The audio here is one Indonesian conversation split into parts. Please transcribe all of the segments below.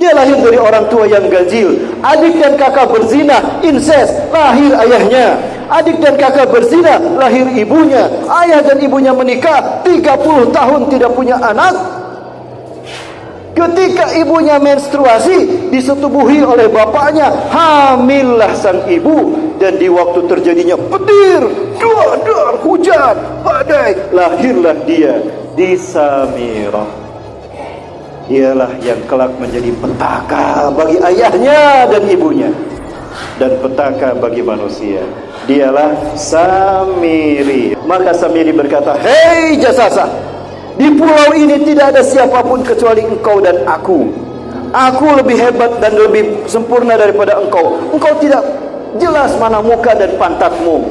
Dia lahir dari orang tua yang ganjil. Adik dan kakak berzina, incest, lahir ayahnya. Adik dan kakak berzina, lahir ibunya. Ayah dan ibunya menikah 30 tahun tidak punya anak. Ketika ibunya menstruasi, disetubuhi oleh bapaknya, hamillah sang ibu. Dan di waktu terjadinya petir, dar, hujan, badai, lahirlah dia di Samirah. Dialah yang kelak menjadi petaka bagi ayahnya dan ibunya, dan petaka bagi manusia. Dialah Samiri. Maka Samiri berkata, "Hei Jasasah, di pulau ini tidak ada siapapun kecuali engkau dan aku. Aku lebih hebat dan lebih sempurna daripada engkau. Engkau tidak jelas mana muka dan pantatmu,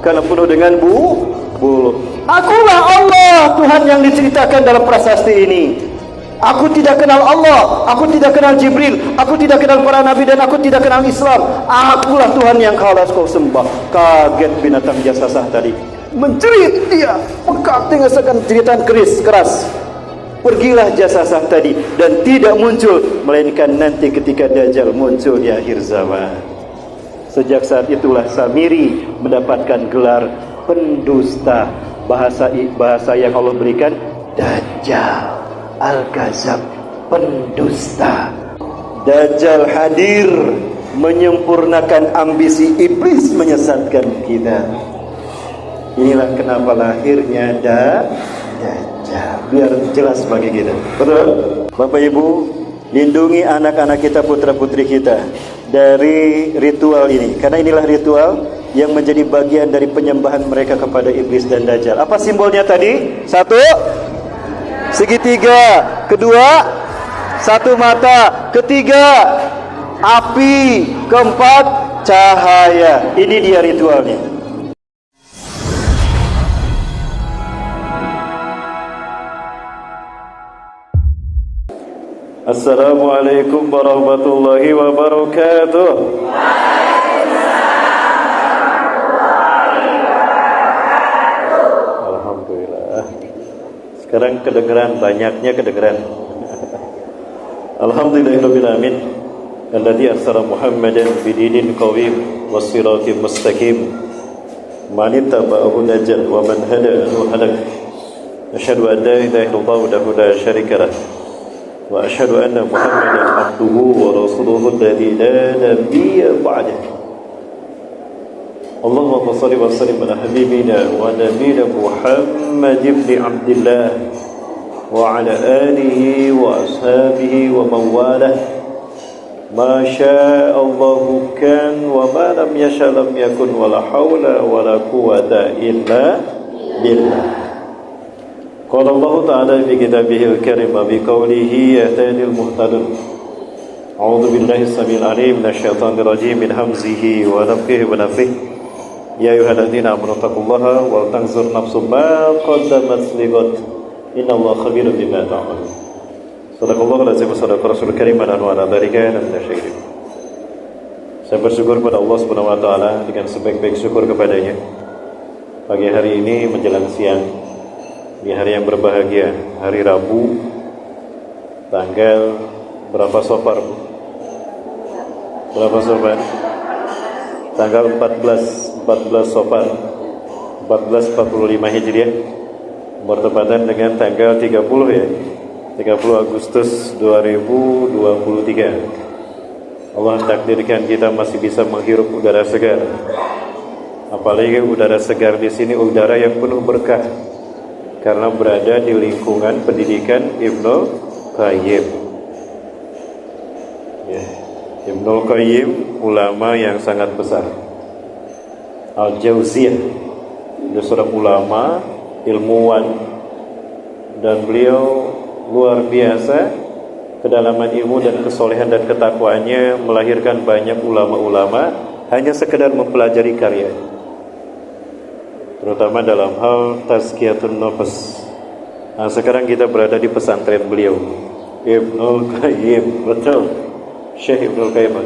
karena penuh dengan bulu. Akulah Allah, Tuhan yang diceritakan dalam prasasti ini. Aku tidak kenal Allah, aku tidak kenal Jibril, aku tidak kenal para nabi, dan aku tidak kenal Islam. Akulah Tuhan yang harus kau sembah." Kaget binatang Jasasah tadi. Menjerit dia, pekak dengan jeritan keras. Pergilah Jasasah tadi dan tidak muncul, melainkan nanti ketika Dajjal muncul di akhir zaman. Sejak saat itulah Samiri mendapatkan gelar pendusta. Bahasa yang Allah berikan, Dajjal Al-Kazab, pendusta. Dajjal hadir menyempurnakan ambisi iblis menyesatkan kita. Inilah kenapa lahirnya Dajjal, biar jelas bagi kita. Betul? Bapak Ibu, lindungi anak-anak kita, putra-putri kita dari ritual ini, karena inilah ritual yang menjadi bagian dari penyembahan mereka kepada iblis dan Dajjal. Apa simbolnya tadi? Satu, segitiga. Kedua, satu mata. Ketiga, api. Keempat, cahaya. Ini dia ritualnya. Assalamualaikum warahmatullahi wabarakatuh. Alhamdulillah. Sekarang kedengeran, banyaknya kedengeran. Alhamdulillahirabbil alamin. Alladzi arsala Muhammadan bidinin qawim was-siratim mustaqim. Man ittaba'ahu najat wa man hada'ahu halak. Asyhadu an la ilaha illallah wahdahu la syarika lah. Wa asyhadu anna Muhammadan abduhu wa rasuluhu alladzi la nabiyya ba'dah. Allahumma shalli wa sallim ala habibina wa nabiyina Muhammad ibn Abdullah wa ala alihi wa ashabihi wa man walah. Ma syaa Allahu kan wa ma lam yasha lam yakun wa la haula wa la quwwata illa billah. Qala Allah Ta'ala fi kitabihil karim bi qawlihi yahtadil muhtadun. A'udzu billahi samil alim minasyaitonir rajim min hamzihi wa nafthihi wa nafthihi. Ya ayyuhalladzina amanu taqullaha wa tanzur nafsum ma qaddamat lighad. Innallaha khabirun bima ta'malun. Shadaqallahul azim wa shadaqa rasulul karim wa ala dzalika minasyairin. Saya bersyukur kepada Allah Subhanahu wa taala dengan sebaik-baik syukur kepadanya. Pagi hari ini menjelang siang, di hari yang berbahagia, hari Rabu, tanggal berapa Safar? Berapa Safar? Tanggal 14 Safar 1445 Hijriah, bertepatan dengan tanggal 30 ya, 30 Agustus 2023. Allah takdirkan kita masih bisa menghirup udara segar. Apalagi udara segar di sini udara yang penuh berkah, karena berada di lingkungan pendidikan Ibnu Qayyim. Ya, Ibnu Qayyim ulama yang sangat besar. Al-Jauziyah, dia seorang ulama, ilmuwan, dan beliau luar biasa kedalaman ilmu dan kesolehan dan ketakwaannya melahirkan banyak ulama-ulama hanya sekedar mempelajari karyanya, terutama dalam hal tazkiyatun nafas. Nah, sekarang kita berada di pesantren beliau, Ibnu Qayyim, betul, Syekh Ibnu Qayyim.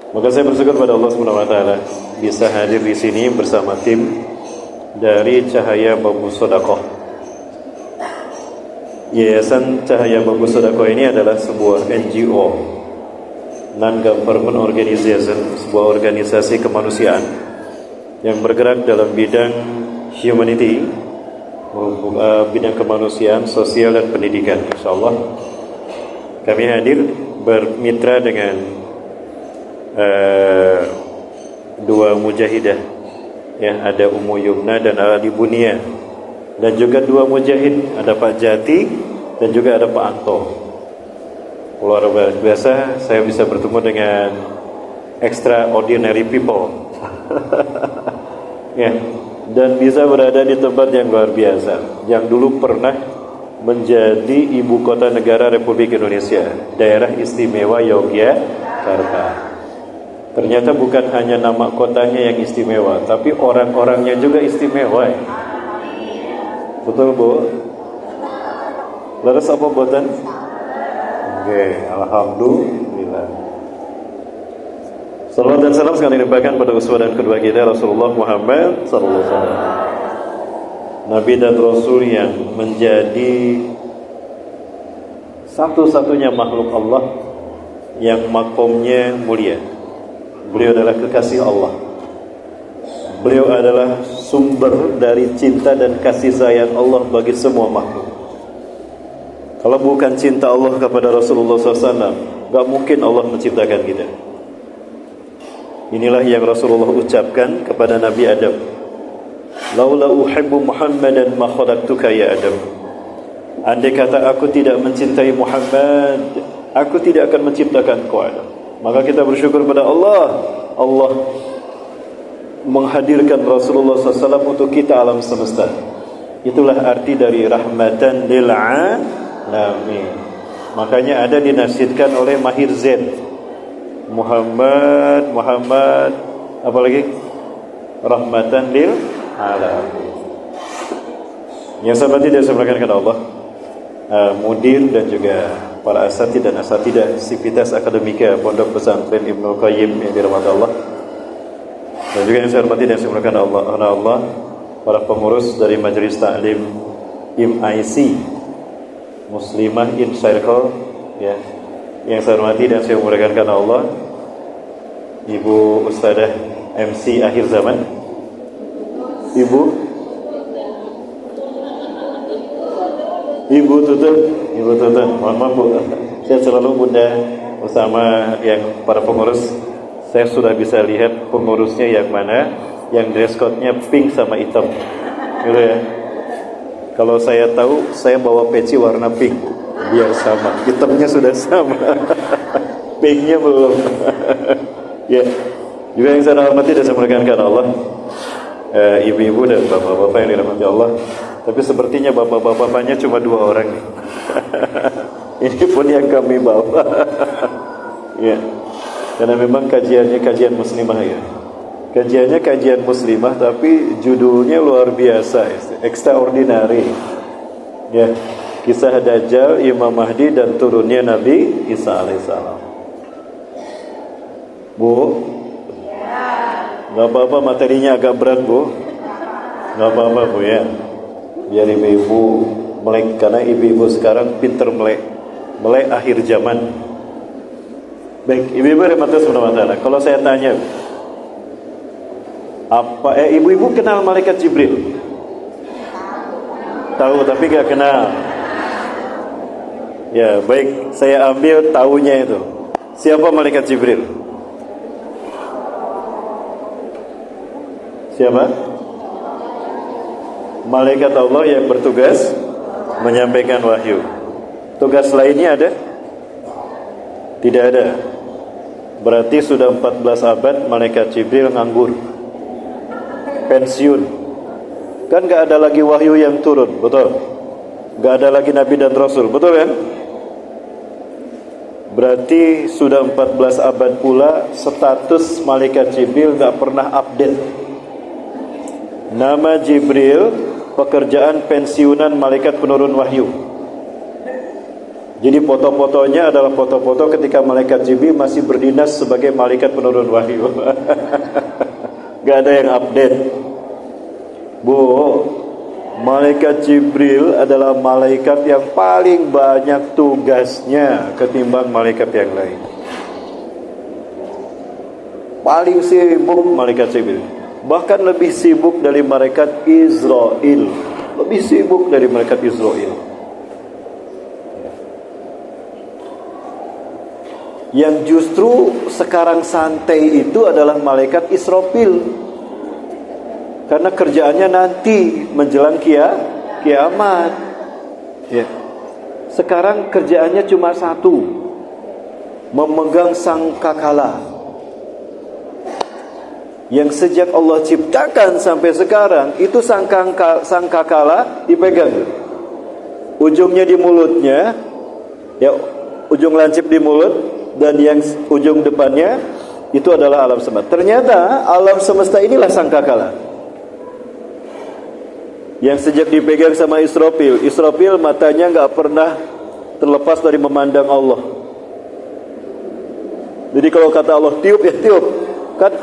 Maka saya bersyukur pada Allah Subhanahu wa taala bisa hadir di sini bersama tim dari Cahaya Bambu Sedekah. Yayasan Cahaya Bagus Sodako ini adalah sebuah NGO, Non-Government Organization, sebuah organisasi kemanusiaan yang bergerak dalam bidang humanity, bidang kemanusiaan, sosial dan pendidikan. InsyaAllah kami hadir bermitra dengan dua mujahidah, ya, ada Ummu Yumna dan Ali Bunia, dan juga dua mujahid, ada Pak Jati dan juga ada Pak Anto. Luar biasa saya bisa bertemu dengan extraordinary people. Ya, dan bisa berada di tempat yang luar biasa, yang dulu pernah menjadi ibu kota negara Republik Indonesia, daerah istimewa Yogyakarta. Ternyata bukan hanya nama kotanya yang istimewa, tapi orang-orangnya juga istimewa. Betul, Bu? Laras apa buatan? Oke, alhamdulillah. Salawat dan salam sekali diberikan pada uswah dan kedua kita, Rasulullah Muhammad sallallahu alaihi wasallam. Nabi dan Rasul yang menjadi satu-satunya makhluk Allah yang makomnya mulia. Beliau adalah kekasih Allah. Beliau adalah sumber dari cinta dan kasih sayang Allah bagi semua makhluk. Kalau bukan cinta Allah kepada Rasulullah SAW, gak mungkin Allah menciptakan kita. Inilah yang Rasulullah ucapkan kepada Nabi Adam. Laula uhibbu Muhammadan ma khalaqtuka ya Adam. Andai kata aku tidak mencintai Muhammad, aku tidak akan menciptakan kau Adam. Maka kita bersyukur pada Allah. Allah menghadirkan Rasulullah SAW untuk kita alam semesta. Itulah arti dari rahmatan lil alamin. Makanya ada dinasihatkan oleh Mahir Zain, Muhammad apalagi rahmatan lil alamin. Yang sahabat tidak semuanya Allah, mudir dan juga para asatid dan asatidah Sivitas Akademika Pondok Pesantren Ibnu Qayyim yang dirahmati Allah, dan juga yang saya hormati dan saya muliakan Allah, para pengurus dari Majelis Ta'lim MIC Muslimah in Circle, ya, yang saya hormati dan saya muliakan Allah, Ibu Ustadzah MC akhir zaman, Ibu Tutun, mohon maaf Bu, saya selalu Bunda bersama yang para pengurus. Saya sudah bisa lihat pengurusnya yang mana, yang dress code-nya pink sama hitam, gitu ya. Kalau saya tahu, saya bawa peci warna pink, biar sama. Hitamnya sudah sama, pinknya belum. Ya, juga yang saya hormati dan saya muliakan Allah, ibu-ibu dan bapak-bapak yang dirahmati Allah. Tapi sepertinya bapak-bapaknya cuma 2 orang nih. Ini pun yang kami bawa. Ya, karena memang kajiannya kajian muslimah ya. Kajiannya kajian muslimah, tapi judulnya luar biasa, extraordinary. Ya, kisah Dajjal, Imam Mahdi dan turunnya Nabi Isa alaihissalam. Bu, nggak apa-apa materinya agak berat Bu. Nggak apa-apa Bu ya. Biar ibu-ibu melek, karena ibu-ibu sekarang pinter melek akhir zaman. Baik, ibu-ibu rahmatullah subhanahu wa ta'ala. Kalau saya tanya, ibu-ibu kenal malaikat Jibril? Tahu tapi gak kenal. Ya, baik, saya ambil tahunya itu. Siapa malaikat Jibril? Siapa? Malaikat Allah yang bertugas menyampaikan wahyu. Tugas lainnya ada? Tidak ada. Berarti sudah 14 abad malaikat Jibril nganggur, pensiun. Kan gak ada lagi wahyu yang turun, betul? Gak ada lagi Nabi dan Rasul, betul kan? Berarti sudah 14 abad pula status malaikat Jibril gak pernah update. Nama Jibril, pekerjaan pensiunan malaikat penurun wahyu. Jadi foto-fotonya adalah foto-foto ketika malaikat Jibril masih berdinas sebagai malaikat penurun wahyu. Gak ada yang update. Bu, Malaikat Jibril adalah malaikat yang paling banyak tugasnya ketimbang malaikat yang lain. Paling sibuk malaikat Jibril. Bahkan lebih sibuk dari malaikat Israel. Lebih sibuk dari malaikat Israel. Yang justru sekarang santai itu adalah malaikat Israfil. Karena kerjaannya nanti menjelang kiamat. Ya. Sekarang kerjaannya cuma satu, memegang sangkakala. Yang sejak Allah ciptakan sampai sekarang itu sangkakala dipegang. Ujungnya di mulutnya, ya, ujung lancip di mulut, dan yang ujung depannya itu adalah alam semesta. Ternyata alam semesta inilah sangkakala. Yang sejak dipegang sama Israfil matanya gak pernah terlepas dari memandang Allah. Jadi kalau kata Allah tiup, ya tiup. Kan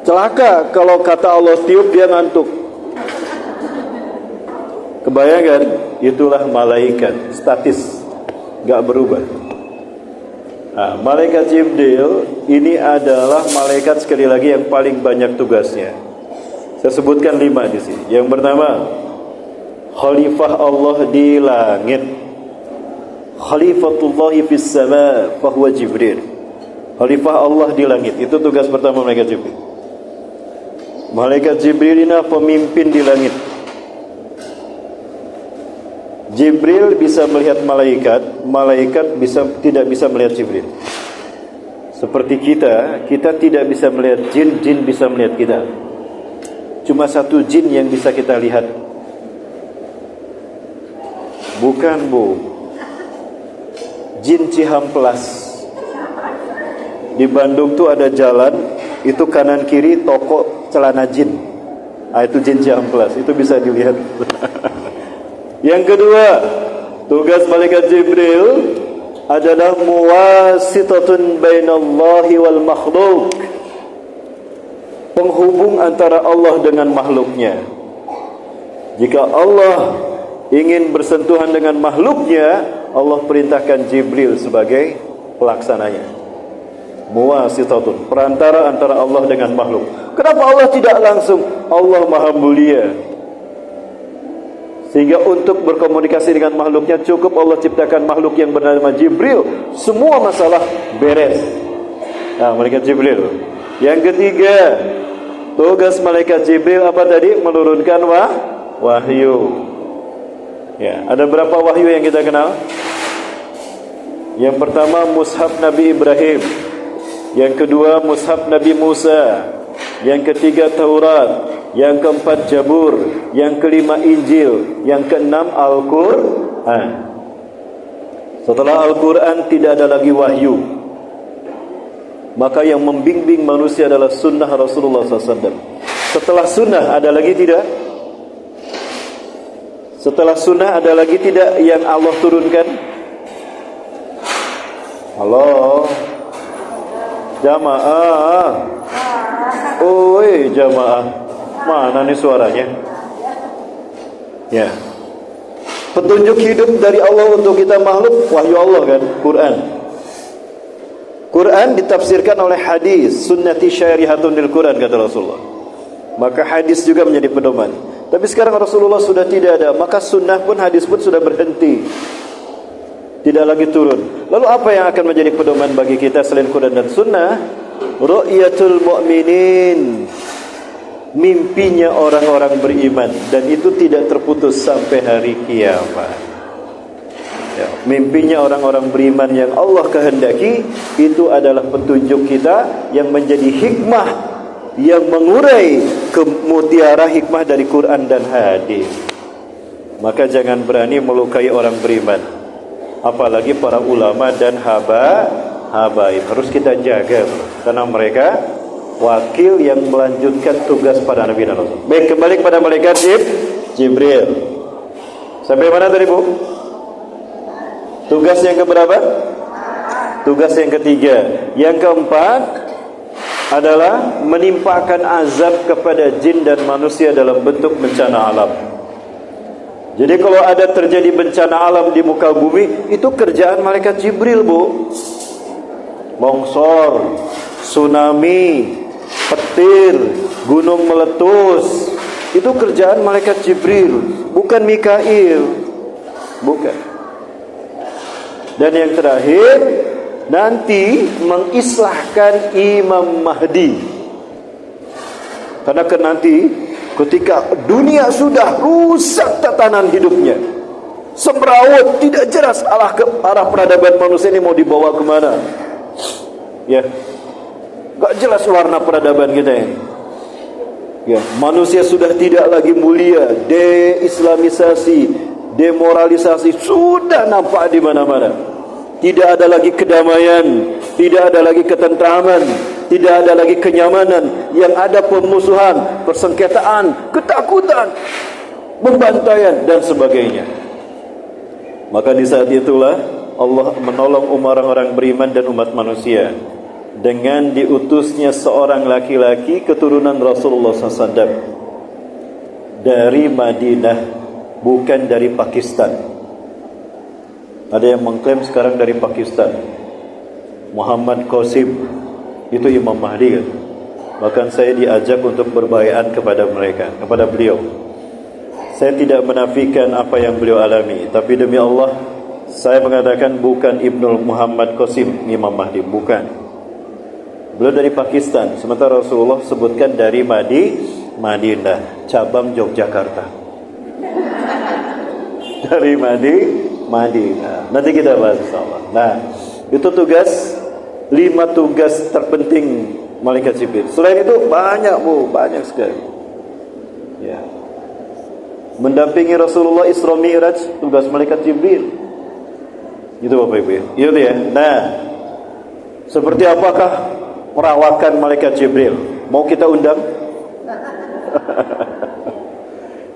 celaka kalau kata Allah tiup dia ngantuk. Kebayangkan? Itulah malaikat statis, gak berubah. Nah, malaikat Jibril ini adalah malaikat sekali lagi yang paling banyak tugasnya. Saya sebutkan 5 di sini. Yang pertama, khalifah Allah di langit. Khalifatullahi fis sama, fahuwa Jibril. Khalifah Allah di langit. Itu tugas pertama malaikat Jibril. Malaikat Jibril ini pemimpin di langit. Jibril bisa melihat malaikat, malaikat tidak bisa melihat Jibril. Seperti kita tidak bisa melihat jin, jin bisa melihat kita. Cuma satu jin yang bisa kita lihat. Bukan, Bu. Jin Cihamplas. Di Bandung tuh ada jalan, itu kanan kiri toko celana jin. Ah, itu jin Cihamplas, itu bisa dilihat. Yang kedua, tugas malaikat Jibril adalah muwasitatun bainallahi wal makhluk. Penghubung antara Allah dengan makhluknya. Jika Allah ingin bersentuhan dengan makhluknya, Allah perintahkan Jibril sebagai pelaksananya. Muwasitatun, perantara antara Allah dengan makhluk. Kenapa Allah tidak langsung? Allah Maha Mulia. Sehingga untuk berkomunikasi dengan makhluknya cukup Allah ciptakan makhluk yang bernama Jibril. Semua masalah beres. Nah, malaikat Jibril. Yang ketiga, tugas malaikat Jibril apa tadi? Menurunkan wahyu. Ya, ada berapa wahyu yang kita kenal? Yang pertama mushaf Nabi Ibrahim. Yang kedua mushaf Nabi Musa. Yang ketiga Taurat. Yang keempat Jabur. Yang kelima Injil. Yang keenam Al-Quran. Setelah Al-Quran tidak ada lagi wahyu. Maka yang membimbing manusia adalah sunnah Rasulullah SAW. Setelah sunnah ada lagi tidak? Setelah sunnah ada lagi tidak yang Allah turunkan? Halo, jamaah. Oi, jamaah. Mana nih suaranya? Ya. Petunjuk hidup dari Allah untuk kita makhluk, wahyu Allah kan, Quran. Quran ditafsirkan oleh hadis, sunnati syarihatun lil Quran kata Rasulullah. Maka hadis juga menjadi pedoman. Tapi sekarang Rasulullah sudah tidak ada, maka sunnah pun hadis pun sudah berhenti. Tidak lagi turun. Lalu apa yang akan menjadi pedoman bagi kita selain Quran dan sunnah? Ru'yatul mu'minin. Mimpinya orang-orang beriman, dan itu tidak terputus sampai hari kiamat. Ya, mimpinya orang-orang beriman yang Allah kehendaki itu adalah petunjuk kita yang menjadi hikmah yang mengurai ke mutiara hikmah dari Quran dan hadis. Maka jangan berani melukai orang beriman, apalagi para ulama dan habaib. Harus kita jaga karena mereka wakil yang melanjutkan tugas pada Nabi dan Rasul. Baik, kembali kepada malaikat Jibril. Sampai mana tadi, Bu? Tugas yang keberapa? Tugas yang ketiga. Yang keempat, adalah menimpakan azab kepada jin dan manusia dalam bentuk bencana alam. Jadi kalau ada terjadi bencana alam di muka bumi, itu kerjaan malaikat Jibril, Bu. Longsor, tsunami, petir, gunung meletus, itu kerjaan malaikat Jibril, bukan Mikail. Bukan. Dan yang terakhir, nanti mengislahkan Imam Mahdi. Karena nanti ketika dunia sudah rusak tatanan hidupnya, semrawut, tidak jelas arah peradaban manusia ini mau dibawa kemana. Ya, gak jelas warna peradaban kita ini. Ya, manusia sudah tidak lagi mulia, deislamisasi, demoralisasi sudah nampak di mana-mana. Tidak ada lagi kedamaian, tidak ada lagi ketentraman, tidak ada lagi kenyamanan. Yang ada pemusuhan, persengketaan, ketakutan, pembantaian dan sebagainya. Maka di saat itulah Allah menolong orang-orang beriman dan umat manusia dengan diutusnya seorang laki-laki keturunan Rasulullah SAW dari Madinah, bukan dari Pakistan. Ada yang mengklaim sekarang dari Pakistan. Muhammad Qasim itu Imam Mahdi kan? Bahkan saya diajak untuk berbaiat kepada mereka, kepada beliau. Saya tidak menafikan apa yang beliau alami, tapi demi Allah saya mengatakan bukan Ibnu Muhammad Qasim Imam Mahdi, bukan. Beliau dari Pakistan, sementara Rasulullah sebutkan dari Madinah, cabang Yogyakarta. Dari Madinah. Nanti kita bahas insyaallah. Nah, itu tugas 5 tugas terpenting malaikat Jibril. Selain itu banyak, Bu, banyak sekali. Ya. Mendampingi Rasulullah Isra Mi'raj, tugas malaikat Jibril. Itu Bapak Ibu ya. Itu ya. Nah, seperti apakah perawakan malaikat Jibril? Mau kita undang?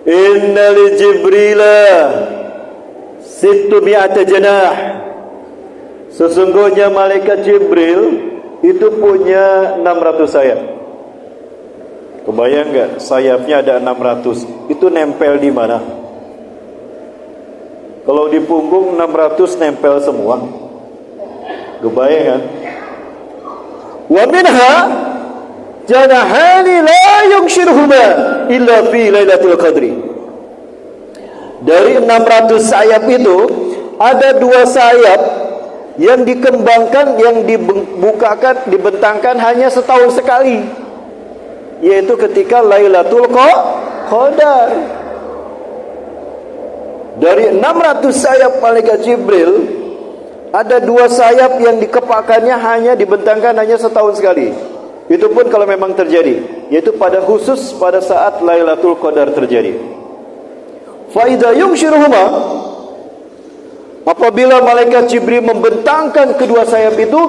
Inna li Jibrila sittu mi'ata janah. Sesungguhnya malaikat Jibril itu punya 600 sayap. Kebayang enggak? Sayapnya ada 600. Itu nempel di mana? Kalau di punggung 600 nempel semua. Kebayang kan? Wa minha janahani la yughshiruhuma illa fi lailatul qadri. Dari 600 sayap itu ada 2 sayap yang dikembangkan, yang dibukakan, dibentangkan hanya setahun sekali, yaitu ketika Lailatul Qadar. Dari 600 sayap malaikat Jibril, ada 2 sayap yang dikepakannya hanya dibentangkan hanya setahun sekali. Itu pun kalau memang terjadi, yaitu pada khusus pada saat Lailatul Qadar terjadi. Fa idza yughshiruhuma, apabila malaikat Jibril membentangkan kedua sayap itu,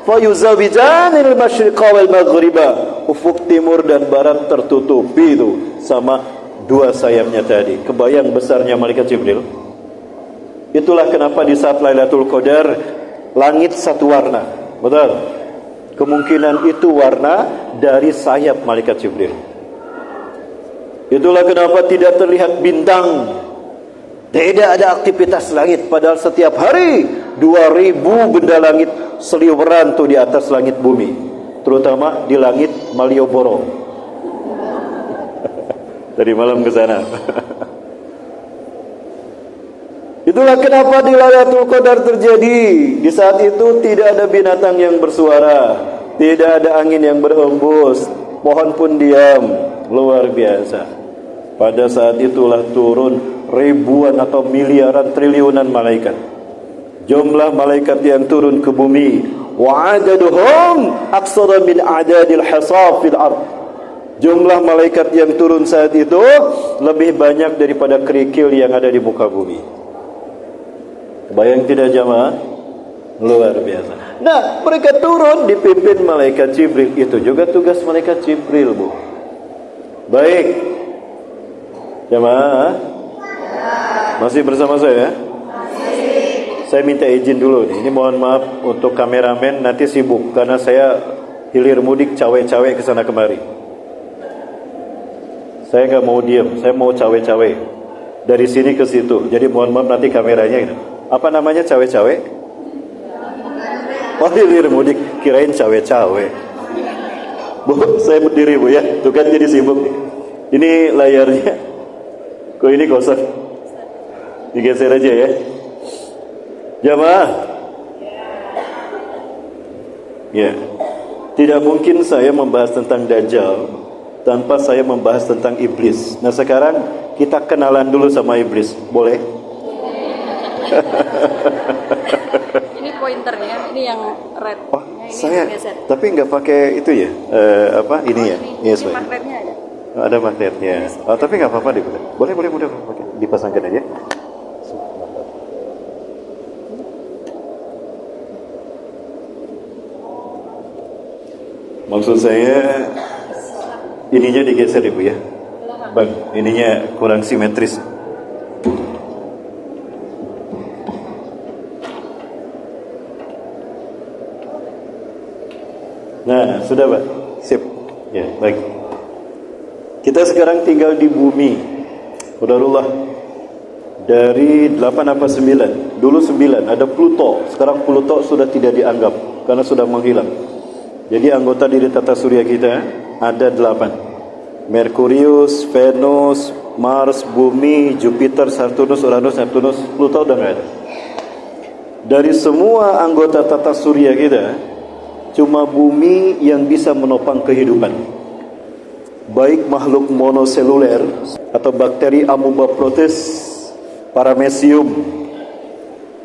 fa yuzawijanil masyriqa wal maghriba, ufuk timur dan barat tertutupi itu sama 2 sayapnya tadi. Kebayang besarnya malaikat Jibril. Itulah kenapa di saat Lailatul Qadar langit satu warna. Betul? Kemungkinan itu warna dari sayap malaikat Jibril. Itulah kenapa tidak terlihat bintang, tidak ada aktivitas langit, padahal setiap hari 2000 benda langit seliweran tuh di atas langit bumi, terutama di langit Malioboro. Tadi malam ke sana. Itulah kenapa di Lailatul Qadar terjadi. Di saat itu tidak ada binatang yang bersuara, tidak ada angin yang berhembus, pohon pun diam. Luar biasa. Pada saat itulah turun ribuan atau miliaran triliunan malaikat. Jumlah malaikat yang turun ke bumi, wa adaduhum aksara min adadil hasaf fil ard. Jumlah malaikat yang turun saat itu lebih banyak daripada kerikil yang ada di muka bumi. Bayang tidak jamaah? Luar biasa. Nah, mereka turun dipimpin malaikat Jibril. Itu juga tugas malaikat Jibril, Bu. Baik. Jamaah, masih bersama saya? Masih. Saya minta izin dulu nih. Ini mohon maaf untuk kameramen, nanti sibuk karena saya hilir mudik cawe-cawe ke sana kemari. Saya nggak mau diam, saya mau cawe-cawe dari sini ke situ. Jadi mohon maaf nanti kameranya ini. Apa namanya cawe-cawe? Oh, hilir mudik, kirain cawe-cawe. Bu, saya berdiri Bu ya, tuh kan jadi sibuk. Ini layarnya, kok ini kosong? Digeser aja ya. Jamaah. Ya, tidak mungkin saya membahas tentang Dajjal tanpa saya membahas tentang iblis. Nah sekarang kita kenalan dulu sama iblis, boleh? Ini pointernya, ini yang red. Oh, ini saya geser. tapi nggak pakai itu ya, apa ini ya? Yes, Ini Pak. magnetnya ada. Oh, ada magnetnya. Oh, tapi nggak apa-apa deh. Boleh, boleh, pakai. Dipasangkan aja. Maksud saya ininya digeser Ibu ya. Bang, ininya kurang simetris. Nah, sudah Pak. Sip. Ya, baik. Kita sekarang tinggal di bumi. Qadarullah. Dari 8 apa 9? Dulu 9, ada Pluto. Sekarang Pluto sudah tidak dianggap karena sudah menghilang. Jadi anggota diri tata surya kita ada 8. Merkurius, Venus, Mars, Bumi, Jupiter, Saturnus, Uranus, Neptunus, Pluto udah nggak ada. Dari semua anggota tata surya kita, cuma Bumi yang bisa menopang kehidupan. Baik makhluk monoseluler atau bakteri Amoeba protis, Paramecium.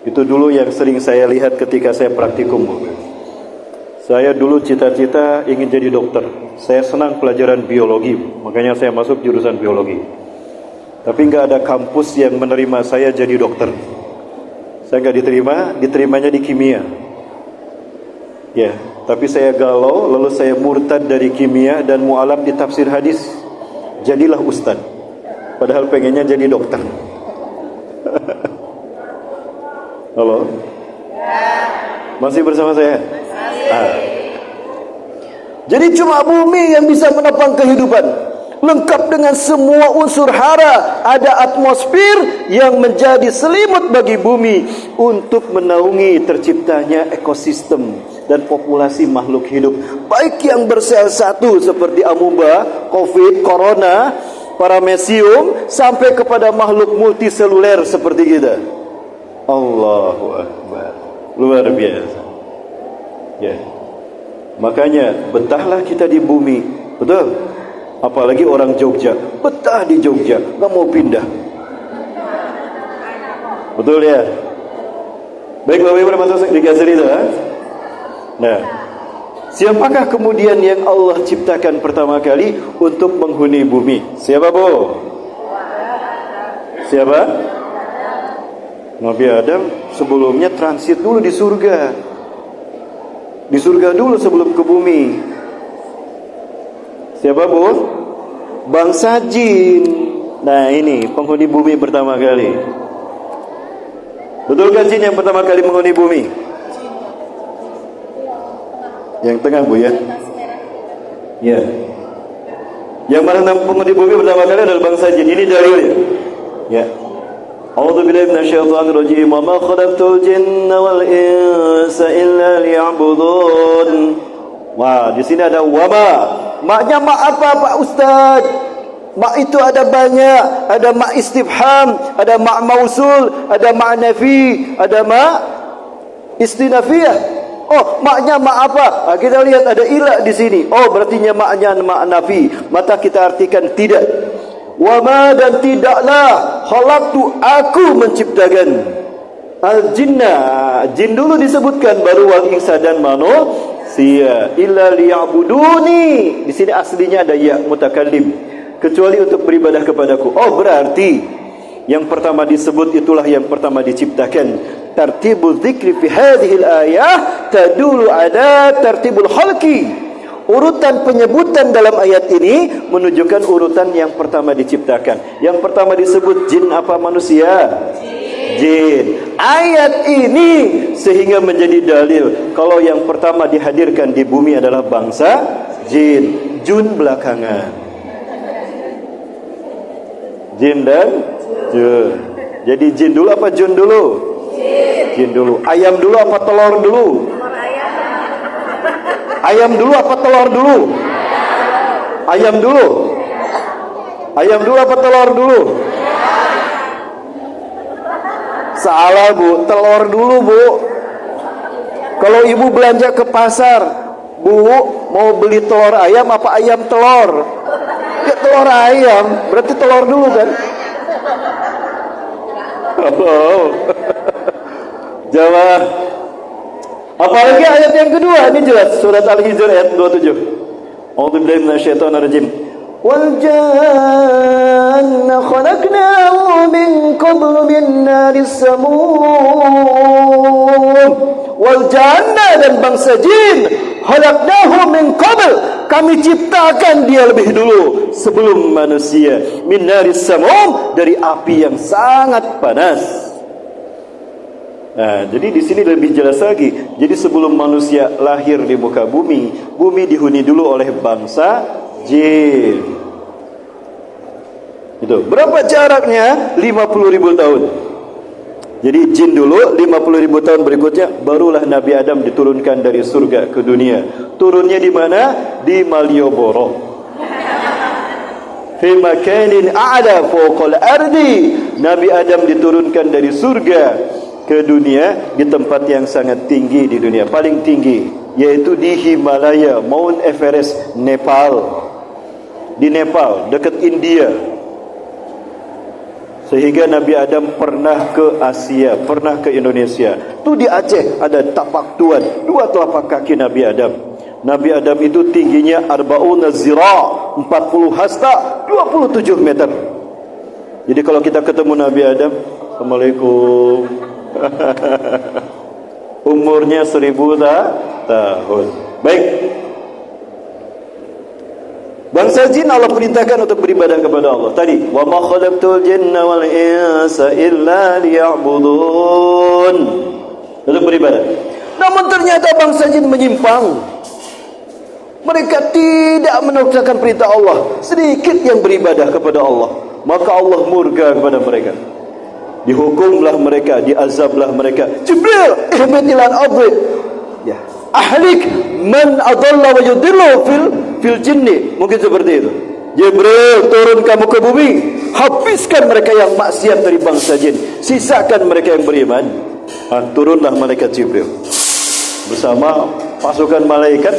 Itu dulu yang sering saya lihat ketika saya praktikum. Saya dulu cita-cita ingin jadi dokter. Saya senang pelajaran biologi, makanya saya masuk jurusan biologi. Tapi nggak ada kampus yang menerima saya jadi dokter. Saya nggak diterima, diterimanya di kimia. Ya, tapi saya galau, lalu saya murtad dari kimia dan mu'alaf di tafsir hadis. Jadilah ustad. Padahal pengennya jadi dokter. Halo? Masih bersama saya? Jadi cuma bumi yang bisa menopang kehidupan, lengkap dengan semua unsur hara. Ada atmosfer yang menjadi selimut bagi bumi untuk menaungi terciptanya ekosistem dan populasi makhluk hidup, baik yang bersel satu seperti amoeba, covid, corona, paramecium, sampai kepada makhluk multiseluler seperti kita. Allahu Akbar, luar biasa. Ya, makanya betahlah kita di bumi, betul. Apalagi orang Jogja, betah di Jogja, nggak mau pindah. Betul ya. Baik Bapak Ibu termasuk dikasih itu. Nah, siapakah kemudian yang Allah ciptakan pertama kali untuk menghuni bumi? Siapa Bu? Siapa? Nabi Adam sebelumnya transit dulu di surga. Di surga dulu sebelum ke bumi. Siapa Bu? Bangsa jin. Nah ini penghuni bumi pertama kali. Betul kan jin yang pertama kali menghuni bumi? Yang tengah Bu ya? Ya. Yang mana penghuni bumi pertama kali adalah bangsa jin. Ini dalilnya. Ya. A'udzu billahi minasyaitonir rajim. Wa ma khalaqtul jinna wal insa illa liya'budun. Wah, di sini ada wama. Maknya mak apa Pak Ustaz? Mak itu ada banyak. Ada mak istifham, ada mak mausul, ada mak nafi, ada mak istinafiyah. Oh, maknya mak apa? Kita lihat ada ila di sini. Oh, berartinya maknya mak nafi. Maka kita artikan tidak. Wama, dan tidaklah khalaqtu, aku menciptakan al-jinna, jin dulu disebutkan baru wal insa dan manusia, illa liya'buduni. Di sini aslinya ada ya mutakallim, kecuali untuk beribadah kepadaku. Oh, berarti yang pertama disebut itulah yang pertama diciptakan. Tartibul dzikri fi hadhil ayah tadulu ala tartibul khalqi. Urutan penyebutan dalam ayat ini menunjukkan urutan yang pertama diciptakan. Yang pertama disebut jin apa manusia? jin. Ayat ini sehingga menjadi dalil kalau yang pertama dihadirkan di bumi adalah bangsa jin. Jun belakangan. Jin dan jun. Jadi jin dulu apa jun dulu? Jin dulu. Ayam dulu apa telur dulu? Ayam dulu apa telur dulu? Ayam dulu. Ayam dulu apa telur dulu? Salah bu, telur dulu bu. Kalau ibu belanja ke pasar, bu mau beli telur ayam apa ayam telur? Ya telur ayam, berarti telur dulu kan? Oh. Jawab. Apalagi ayat yang kedua, ini jelas surat Al-Hijr ayat 27. A'udzubillahi minasyaitonir rajim. Wal janna khalaqnahu min qablu min naris samum. Wal janna, dan bangsa jin, khalaqnahu min qabl, kami ciptakan dia lebih dulu sebelum manusia, min naris samum, dari api yang sangat panas. Nah, jadi di sini lebih jelas lagi. Jadi sebelum manusia lahir di muka bumi, bumi dihuni dulu oleh bangsa jin. Itu. Berapa jaraknya? 50.000 tahun. Jadi jin dulu, 50.000 tahun berikutnya barulah Nabi Adam diturunkan dari surga ke dunia. Turunnya di mana? Di Malioboro. Fi makanin a'la fawqal ardi. Nabi Adam diturunkan dari surga ke dunia di tempat yang sangat tinggi di dunia, paling tinggi, yaitu di Himalaya, Mount Everest, Nepal. Di Nepal, dekat India. Sehingga Nabi Adam pernah ke Asia, pernah ke Indonesia. Itu di Aceh ada tapak tuan, 2 telapak kaki Nabi Adam. Nabi Adam itu tingginya arba'una zira', 40 hasta, 27 meter. Jadi kalau kita ketemu Nabi Adam, Assalamualaikum. Umurnya 1000 tahun. Baik. Bangsa jin Allah perintahkan untuk beribadah kepada Allah. Tadi, wa ma khalaqtul jinna wal insa illa liya'budun. Lalu beribadah. Namun ternyata bangsa jin menyimpang. Mereka tidak menaati perintah Allah. Sedikit yang beribadah kepada Allah, maka Allah murka kepada mereka. Dihukumlah mereka, diazablah mereka. Jibril, ihmatilan adri. Ya. Ahlik man adalla wa yudillu fil jinni. Mungkin seperti itu. Jibril, turun kamu ke bumi, habiskan mereka yang maksiat dari bangsa jin, sisakan mereka yang beriman. Turunlah malaikat Jibril bersama pasukan malaikat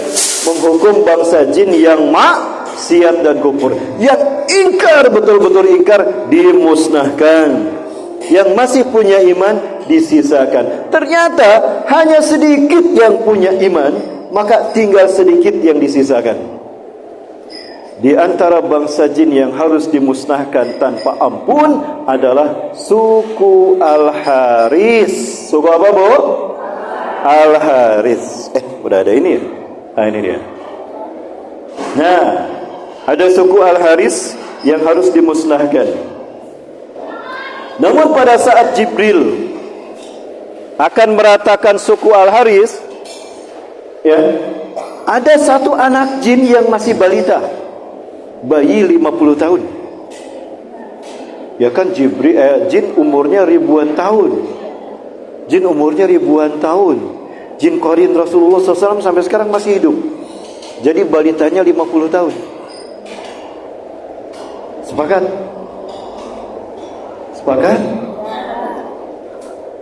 menghukum bangsa jin yang maksiat dan kufur. Yang ingkar, betul-betul ingkar, dimusnahkan. Yang masih punya iman disisakan. Ternyata hanya sedikit yang punya iman, maka tinggal sedikit yang disisakan. Di antara bangsa jin yang harus dimusnahkan tanpa ampun adalah suku Al-Haris. Suku apa, Bu? Al-Haris. Udah ada ini ya? Nah, ini dia. Nah, ada suku Al-Haris yang harus dimusnahkan. Namun pada saat Jibril akan meratakan suku Al-Haris, ya, ada satu anak jin yang masih balita, bayi 50 tahun. Ya kan jin umurnya ribuan tahun. Jin umurnya ribuan tahun. Jin qarin Rasulullah SAW sampai sekarang masih hidup. Jadi balitanya 50 tahun. Sepakat? Sepakat?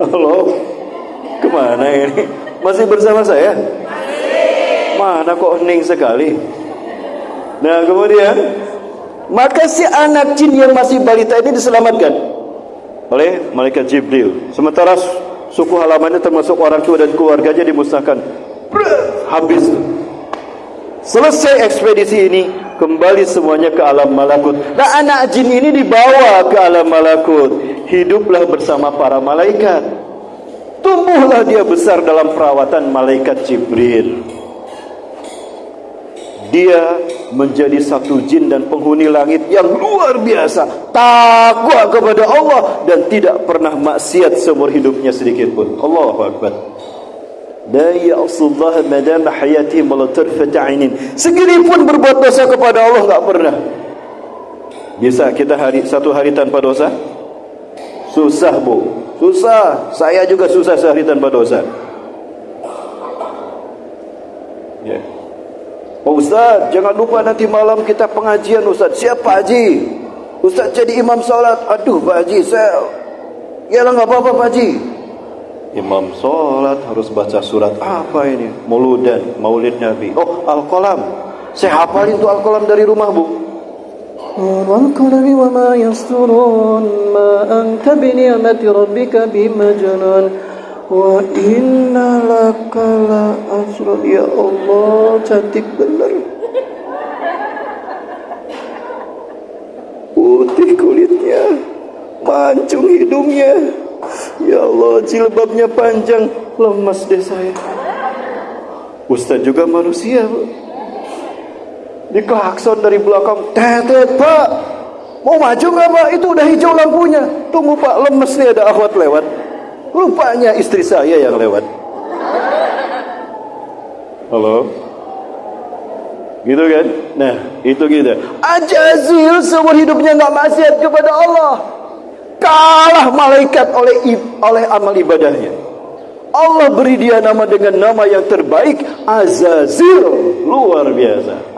Halo? Kemana ini? Masih bersama saya? Mana kok hening sekali? Nah kemudian, maka si anak jin yang masih balita ini diselamatkan oleh malaikat Jibril. Sementara suku halamannya termasuk orang tua dan keluarganya dimusnahkan. Habis. Selesai ekspedisi ini, kembali semuanya ke alam malakut. Nah anak jin ini dibawa ke alam malakut. Hiduplah bersama para malaikat. Tumbuhlah dia besar dalam perawatan malaikat Jibril. Dia menjadi satu jin dan penghuni langit yang luar biasa, takwa kepada Allah dan tidak pernah maksiat seumur hidupnya sedikit pun. Allahu Akbar. La ya'sullah madama hayati wala tarfat 'ainin. Segini pun berbuat dosa kepada Allah enggak pernah. Bisa kita satu hari tanpa dosa? Susah, Bu. Susah. Saya juga susah sehari tanpa dosa. Ya. Pak Ustaz, jangan lupa nanti malam kita pengajian Ustaz. Siap Pak Haji? Ustaz jadi imam salat. Aduh Pak Haji, yalah enggak apa-apa Pak Haji. Imam salat harus baca surat apa ini? Maulid Nabi. Oh, Al-Qalam. Saya hafalin tuh Al-Qalam dari rumah, Bu. Wal qalami wa ma yasturun ma anta bi ni'mati rabbika bimajnun wa inna laka la ajrun. Ya Allah, cantik benar. Putih kulitnya, mancung hidungnya. Ya Allah, jilbabnya panjang, lemas deh saya. Ustaz juga manusia, Bu. Diklakson dari belakang, tetet Pak, mau maju nggak Pak? Itu udah hijau lampunya. Tunggu Pak, lemes nih, ada akhwat lewat. Rupanya istri saya yang lewat. Halo, gitu kan? Nah, itu gitu. Ajazil seumur hidupnya nggak maksiat kepada Allah, kalah malaikat oleh amal ibadahnya. Allah beri dia nama dengan nama yang terbaik, Azazil. Luar biasa.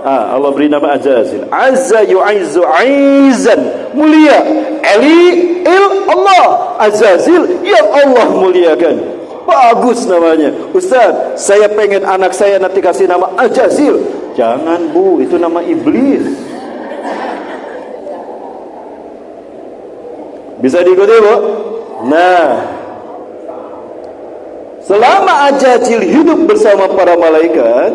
Allah beri nama Azazil. Azza yu'izzu 'aizan, mulia. Allah. Azazil yang Allah muliakan. Bagus namanya. Ustaz, saya pengen anak saya nanti kasih nama Azazil. Jangan, Bu, itu nama iblis. Bisa diikuti, Bu? Nah, selama Azazil hidup bersama para malaikat,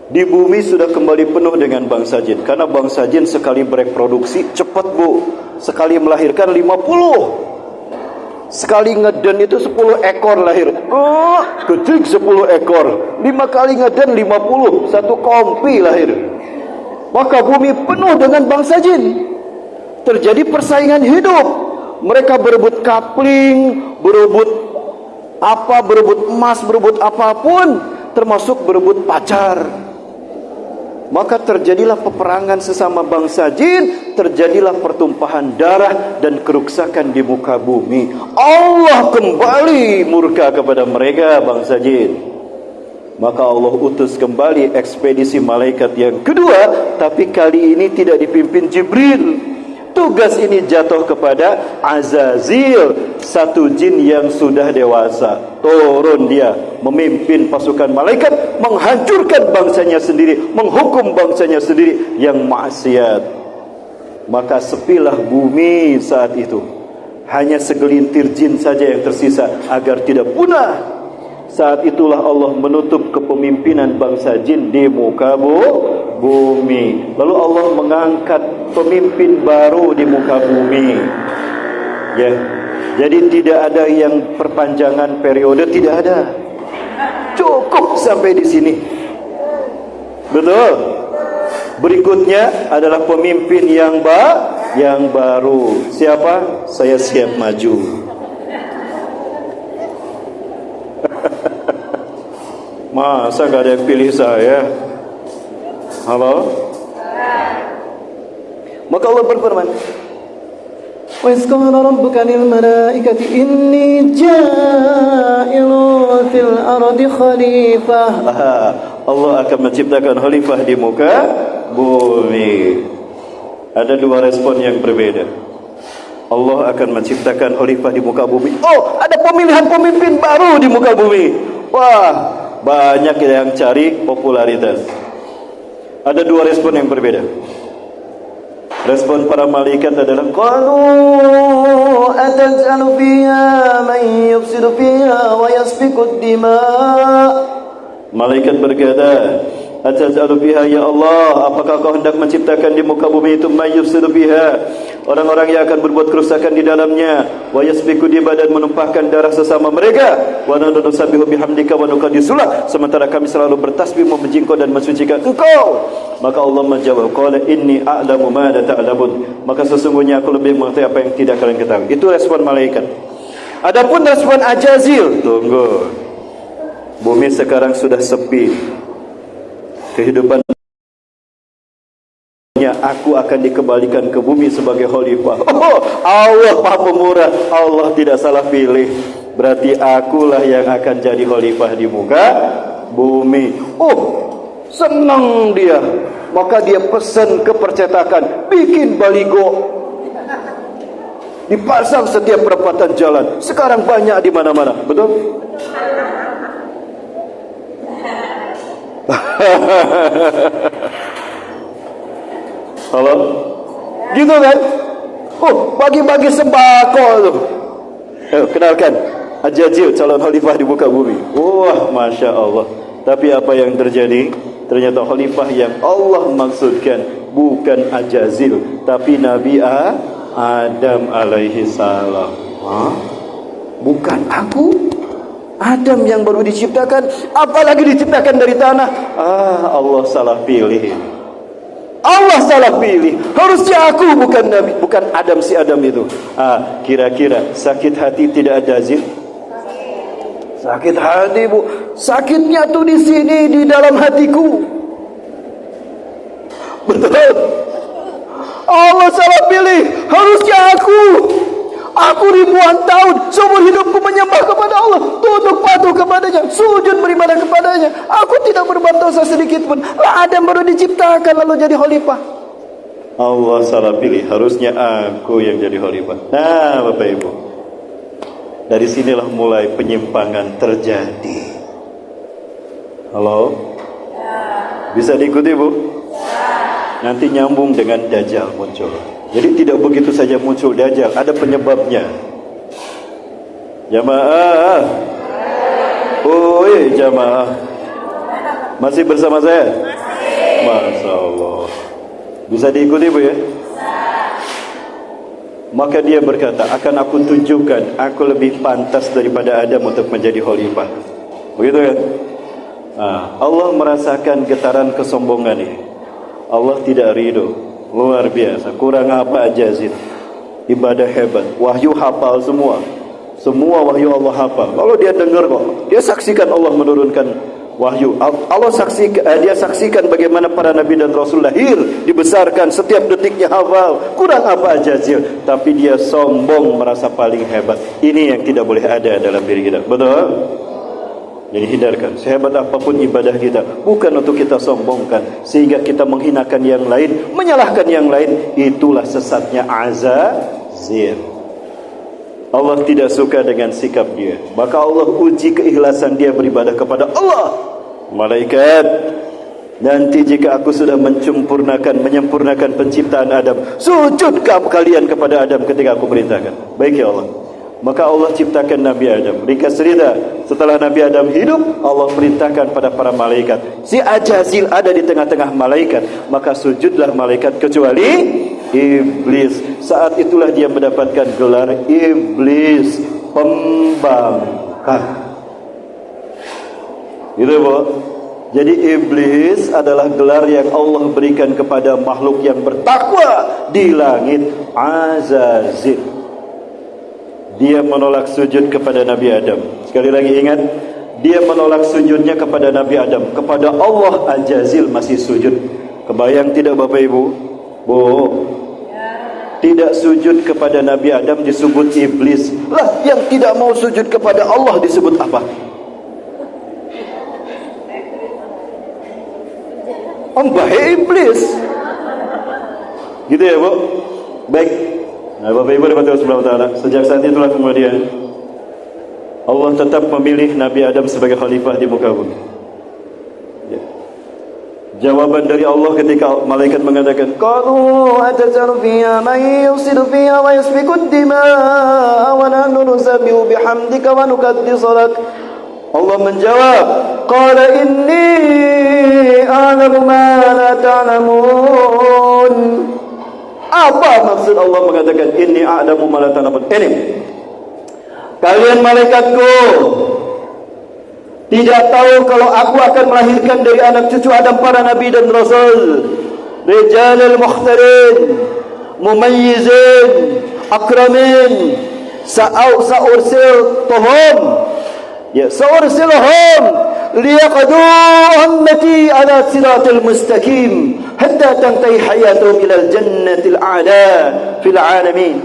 di bumi sudah kembali penuh dengan bangsa jin. Karena bangsa jin sekali bereproduksi cepat, Bu. Sekali melahirkan 50. Sekali ngeden itu 10 ekor lahir. Oh, kecil 10 ekor. 5 kali ngeden 50, satu kompi lahir. Maka bumi penuh dengan bangsa jin. Terjadi persaingan hidup. Mereka berebut kapling, berebut emas, berebut apapun, termasuk berebut pacar. Maka terjadilah peperangan sesama bangsa jin, terjadilah pertumpahan darah dan kerusakan di muka bumi. Allah kembali murka kepada mereka bangsa jin. Maka Allah utus kembali ekspedisi malaikat yang kedua, tapi kali ini tidak dipimpin Jibril. Tugas ini jatuh kepada Azazil, satu jin yang sudah dewasa. Turun dia memimpin pasukan malaikat, menghancurkan bangsanya sendiri, menghukum bangsanya sendiri yang maksiat. Maka sepilah bumi saat itu. Hanya segelintir jin saja yang tersisa agar tidak punah. Saat itulah Allah menutup kepemimpinan bangsa jin di muka bumi. Lalu Allah mengangkat pemimpin baru di muka bumi. Ya. Jadi tidak ada yang perpanjangan periode, tidak ada. Cukup sampai di sini. Betul. Berikutnya adalah pemimpin yang baru. Siapa? Saya siap maju. Masa gak ada yang pilih saya? Halo? Maka Allah berfirman, wa iz qala rabbuka lil malaikati inni ja'ilun fil ardi khalifah. Allah akan menciptakan khalifah di muka bumi. Ada dua respon yang berbeda. Allah akan menciptakan khalifah di muka bumi. Oh, ada pemilihan pemimpin baru di muka bumi. Wah, banyak yang cari popularitas. Ada dua respon yang berbeda. Respon para malaikat adalah qalu ataj'alu fiha man yufsidu fiha wa yasfiku ad-dima'. Malaikat berkata, Ataj'alu fiha ya Allah, apakah kau hendak menciptakan di muka bumi itu may yufsidu fiha, orang-orang yang akan berbuat kerusakan di dalamnya, wa yasfiku diba, dan menumpahkan darah sesama mereka, wa nusabbihu bihamdika wa nuqaddisulah, sementara kami selalu bertasbih memuji Engkau dan mensucikan Engkau. Maka Allah menjawab, qala inni a'lamu ma la ta'lamun, maka sesungguhnya aku lebih mengetahui apa yang tidak kalian ketahui. Itu respon malaikat. Adapun respon Ajazil, tunggu. Bumi sekarang sudah sepi. Kehidupannya aku akan dikembalikan ke bumi sebagai khalifah. Oh, Allah Maha Pemurah, Allah tidak salah pilih. Berarti akulah yang akan jadi khalifah di muka bumi. Oh, senang dia. Maka dia pesan ke percetakan, bikin baligo, dipasang setiap perempatan jalan. Sekarang banyak di mana-mana, betul? Halo? Gitu kan? Oh, bagi-bagi sembako tuh. Kenalkan, Ajazil, calon khalifah di muka bumi. Wah, Masya Allah. Tapi apa yang terjadi? Ternyata khalifah yang Allah maksudkan bukan Ajazil, tapi Nabi Adam alaihi salam. Bukan aku, Adam yang baru diciptakan, apalagi diciptakan dari tanah. Allah salah pilih. Allah salah pilih. Harusnya aku, bukan Nabi, bukan Adam, si Adam itu. Kira-kira sakit hati tidak ada Ajazil? Sakit hati, Bu. Sakitnya tuh di sini, di dalam hatiku. Betul. Allah salah pilih. Harusnya aku. Aku ribuan tahun seumur hidupku menyembah kepada Allah, tunduk patuh kepadanya, sujud beribadah kepadanya. Aku tidak berbuat dosa sedikit pun. Adam baru diciptakan lalu jadi khalifah. Allah salah pilih. Harusnya aku yang jadi khalifah. Nah, Bapak Ibu, dari sinilah mulai penyimpangan terjadi. Halo? Bisa diikuti, Bu? Nanti nyambung dengan Dajjal muncul. Jadi tidak begitu saja muncul Dajjal, ada penyebabnya. Jamaah. Oi, jamaah. Masih bersama saya? Masya Allah. Bisa diikuti, Bu ya? Maka dia berkata, akan aku tunjukkan aku lebih pantas daripada Adam untuk menjadi khalifah. Begitu kan? Allah merasakan getaran kesombongan ini. Allah tidak ridho. Luar biasa. Kurang apa Ajazil? Ibadah hebat, wahyu hafal semua. Semua wahyu Allah hafal. Lalu dia dengar kok, dia saksikan Allah menurunkan wahyu. Allah dia saksikan bagaimana para nabi dan rasul lahir, dibesarkan, setiap detiknya hafal. Kurang apa Ajazil? Tapi dia sombong, merasa paling hebat. Ini yang tidak boleh ada dalam diri kita. Betul? Jadi hindarkan. Sehebat apapun ibadah kita, bukan untuk kita sombongkan sehingga kita menghinakan yang lain, menyalahkan yang lain. Itulah sesatnya Ajazil. Allah tidak suka dengan sikap dia. Maka Allah uji keikhlasan dia beribadah kepada Allah. Malaikat, nanti jika aku sudah menyempurnakan penciptaan Adam, sujud kalian kepada Adam ketika aku perintahkan. Baik ya Allah. Maka Allah ciptakan Nabi Adam. Ringkas cerita, setelah Nabi Adam hidup, Allah perintahkan pada para malaikat. Si Ajazil ada di tengah-tengah malaikat, maka sujudlah malaikat kecuali iblis. Saat itulah dia mendapatkan gelar iblis pembangkang. Gitu, Bu. Jadi iblis adalah gelar yang Allah berikan kepada makhluk yang bertakwa di langit, Ajazil. Dia menolak sujud kepada Nabi Adam. Sekali lagi ingat, dia menolak sujudnya kepada Nabi Adam. Kepada Allah Ajazil masih sujud. Kebayang tidak Bapak Ibu? Bu, tidak sujud kepada Nabi Adam disebut iblis. Lah, yang tidak mau sujud kepada Allah disebut apa? Bahaya iblis. Gitu ya, Bu? Baik. Nah, Bapak Ibu rahmati Allah Subhanahu wa taala, sejak saat itulah kemudian Allah tetap memilih Nabi Adam sebagai khalifah di muka bumi. Ya. Jawaban dari Allah ketika malaikat mengatakan, "Qalu atajalu fiha man yufsidu fiha wa yasfiku ad-dima'a wa nahnu nusabbihu bihamdika wa nuqaddisu lak." Allah menjawab, qala inni a'lamu ma la ta'lamun. Apa maksud Allah mengatakan inni a'lamu ma la ta'lamun? Ini, kalian malaikatku tidak tahu kalau aku akan melahirkan dari anak cucu Adam para nabi dan rasul, rijalul mukhtarin, mumayyizin, akramin, sa'ursil tuhum, ya sa'ursilhum liyaqadu ummati ala siratil mustaqim hatta tantahi hayatuhum ila al-jannatil a'la fil alamin,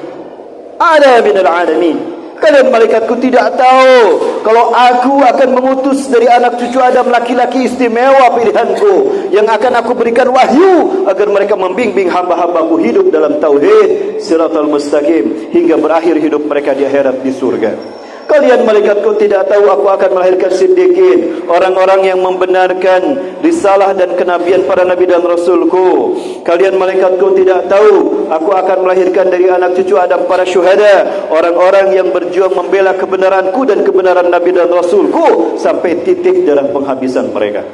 a'la minal alamin. Kalian malaikatku tidak tahu kalau aku akan mengutus dari anak cucu Adam laki-laki istimewa pilihanku yang akan aku berikan wahyu agar mereka membimbing hamba-hambaku hidup dalam tauhid siratal mustaqim hingga berakhir hidup mereka di akhirat di surga. Kalian malaikatku tidak tahu aku akan melahirkan siddiqin, orang-orang yang membenarkan risalah dan kenabian para nabi dan rasulku. Kalian malaikatku tidak tahu aku akan melahirkan dari anak cucu Adam para syuhada, orang-orang yang berjuang membela kebenaranku dan kebenaran nabi dan rasulku sampai titik darah penghabisan mereka.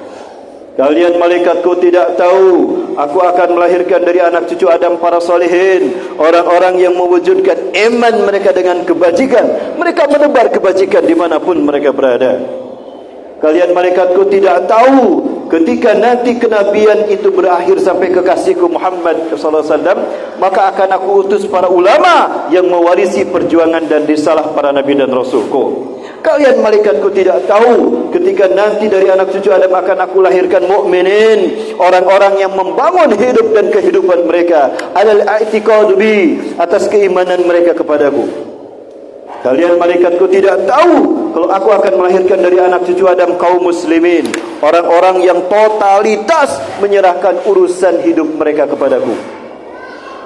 Kalian malaikatku tidak tahu aku akan melahirkan dari anak cucu Adam para salihin, orang-orang yang mewujudkan iman mereka dengan kebajikan. Mereka menebar kebajikan dimanapun mereka berada. Kalian malaikatku tidak tahu ketika nanti kenabian itu berakhir sampai kekasihku Muhammad SAW, maka akan aku utus para ulama yang mewarisi perjuangan dan risalah para nabi dan rasulku. Kalian malaikatku tidak tahu ketika nanti dari anak cucu Adam akan aku lahirkan mukminin, orang-orang yang membangun hidup dan kehidupan mereka alal i'tiqad bi, atas keimanan mereka kepadaku. Kalian malaikatku tidak tahu kalau aku akan melahirkan dari anak cucu Adam kaum muslimin, orang-orang yang totalitas menyerahkan urusan hidup mereka kepadaku.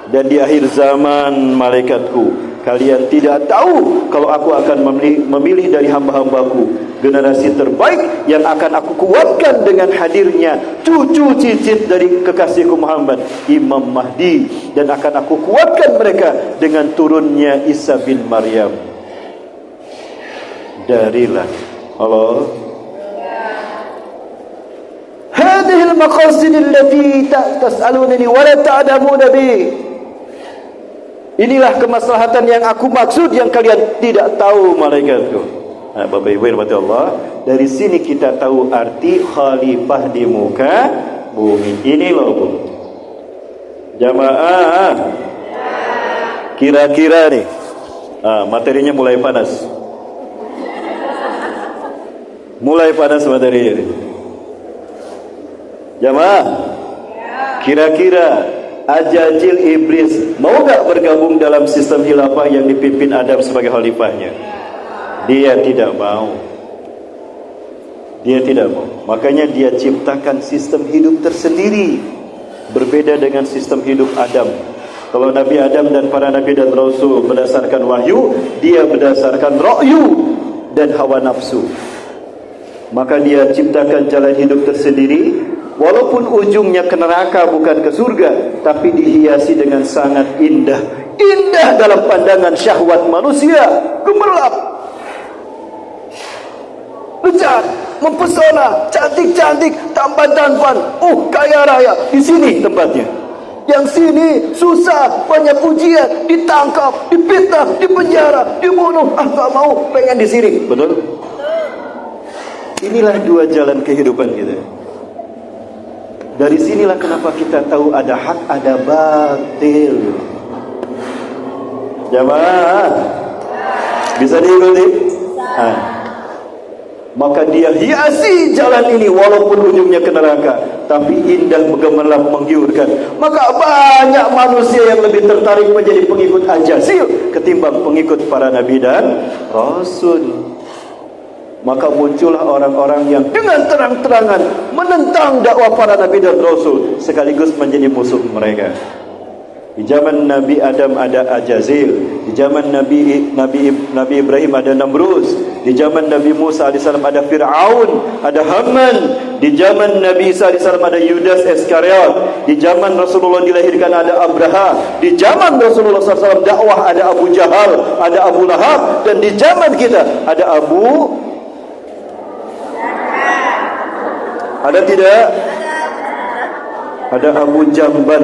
Dan di akhir zaman malaikatku, kalian tidak tahu kalau aku akan memilih dari hamba-hambaku generasi terbaik yang akan aku kuatkan dengan hadirnya cucu cicit dari kekasihku Muhammad, Imam Mahdi, dan akan aku kuatkan mereka dengan turunnya Isa bin Maryam dari langit. Allah, hadhil maqasid allati tas'alunani wa la ta'lamuna bi. Inilah kemaslahatan yang aku maksud yang kalian tidak tahu malaikatku. Nah, Bapak Ibu yang dirahmati Allah, dari sini kita tahu arti khalifah di muka bumi. Ini loh Bu, jamaah, kira-kira nih, materinya mulai panas. Mulai panas materinya nih. Jamaah, kira-kira Ajajil iblis mau gak bergabung dalam sistem khilafah yang dipimpin Adam sebagai khalifahnya? Dia tidak mau. Dia tidak mau. Makanya dia ciptakan sistem hidup tersendiri, berbeda dengan sistem hidup Adam. Kalau Nabi Adam dan para nabi dan rasul berdasarkan wahyu, dia berdasarkan ra'yu dan hawa nafsu. Maka dia ciptakan jalan hidup tersendiri. Walaupun ujungnya ke neraka bukan ke surga, tapi dihiasi dengan sangat indah. Indah dalam pandangan syahwat manusia, gemerlap, lezat, mempesona, cantik-cantik, tampan-tampan, kaya raya. Di sini tempatnya. Yang sini susah, banyak ujian, ditangkap, dipitnah, dipenjara, dibunuh. Gak mau, pengen di sini. Betul? Inilah dua jalan kehidupan kita. Dari sinilah kenapa kita tahu ada hak, ada batil. Jamaah, bisa diikuti? Maka dia hiasi jalan ini walaupun ujungnya ke neraka, tapi indah, menggemerlap, menggiurkan. Maka banyak manusia yang lebih tertarik menjadi pengikut Ajazil ketimbang pengikut para nabi dan rasul. Maka muncullah orang-orang yang dengan terang-terangan menentang dakwah para nabi dan rasul, sekaligus menjadi musuh mereka. Di zaman Nabi Adam ada Ajazil, di zaman Nabi Ibrahim ada Namrus, di zaman Nabi Musa AS ada Fir'aun, ada Haman, di zaman Nabi Isa AS ada Yudas Iskariot, di zaman Rasulullah dilahirkan ada Abraha, di zaman Rasulullah SAW dakwah ada Abu Jahal, ada Abu Lahab, dan di zaman kita ada Abu Ada tidak? Ada Abu Jamban.